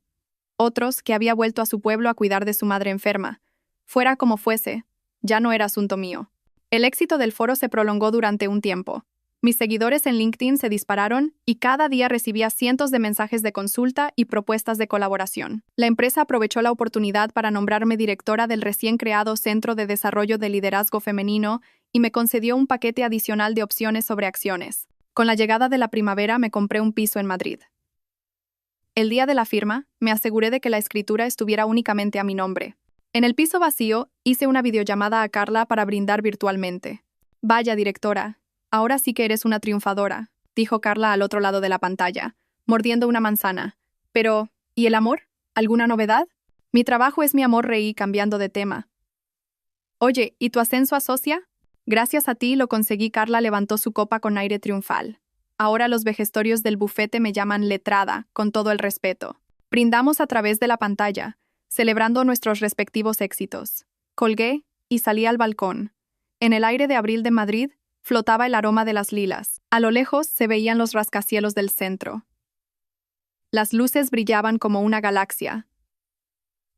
Otros que había vuelto a su pueblo a cuidar de su madre enferma. Fuera como fuese, ya no era asunto mío. El éxito del foro se prolongó durante un tiempo. Mis seguidores en LinkedIn se dispararon y cada día recibía cientos de mensajes de consulta y propuestas de colaboración. La empresa aprovechó la oportunidad para nombrarme directora del recién creado Centro de Desarrollo de Liderazgo Femenino y me concedió un paquete adicional de opciones sobre acciones. Con la llegada de la primavera me compré un piso en Madrid. El día de la firma, me aseguré de que la escritura estuviera únicamente a mi nombre. En el piso vacío, hice una videollamada a Carla para brindar virtualmente. Vaya, directora, ahora sí que eres una triunfadora, dijo Carla al otro lado de la pantalla, mordiendo una manzana. Pero, ¿y el amor? ¿Alguna novedad? Mi trabajo es mi amor, reí cambiando de tema. Oye, ¿y tu ascenso a socia? Gracias a ti lo conseguí. Carla levantó su copa con aire triunfal. Ahora los vejestorios del bufete me llaman letrada, con todo el respeto. Brindamos a través de la pantalla, celebrando nuestros respectivos éxitos. Colgué y salí al balcón. En el aire de abril de Madrid flotaba el aroma de las lilas. A lo lejos se veían los rascacielos del centro. Las luces brillaban como una galaxia.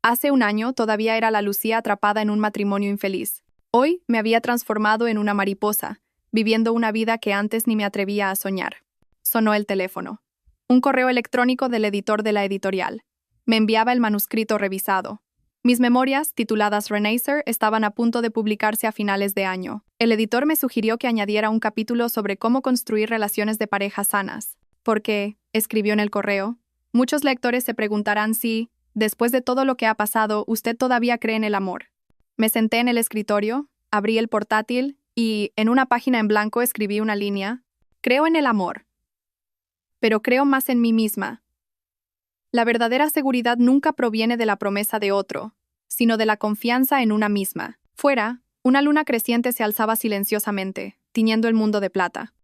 Hace un año todavía era la Lucía atrapada en un matrimonio infeliz. Hoy me había transformado en una mariposa, viviendo una vida que antes ni me atrevía a soñar. Sonó el teléfono. Un correo electrónico del editor de la editorial. Me enviaba el manuscrito revisado. Mis memorias, tituladas Renacer, estaban a punto de publicarse a finales de año. El editor me sugirió que añadiera un capítulo sobre cómo construir relaciones de pareja sanas. Porque, escribió en el correo, muchos lectores se preguntarán si, después de todo lo que ha pasado, usted todavía cree en el amor. Me senté en el escritorio, abrí el portátil y, en una página en blanco, escribí una línea. Creo en el amor. Pero creo más en mí misma. La verdadera seguridad nunca proviene de la promesa de otro, sino de la confianza en una misma. Fuera, una luna creciente se alzaba silenciosamente, tiñendo el mundo de plata.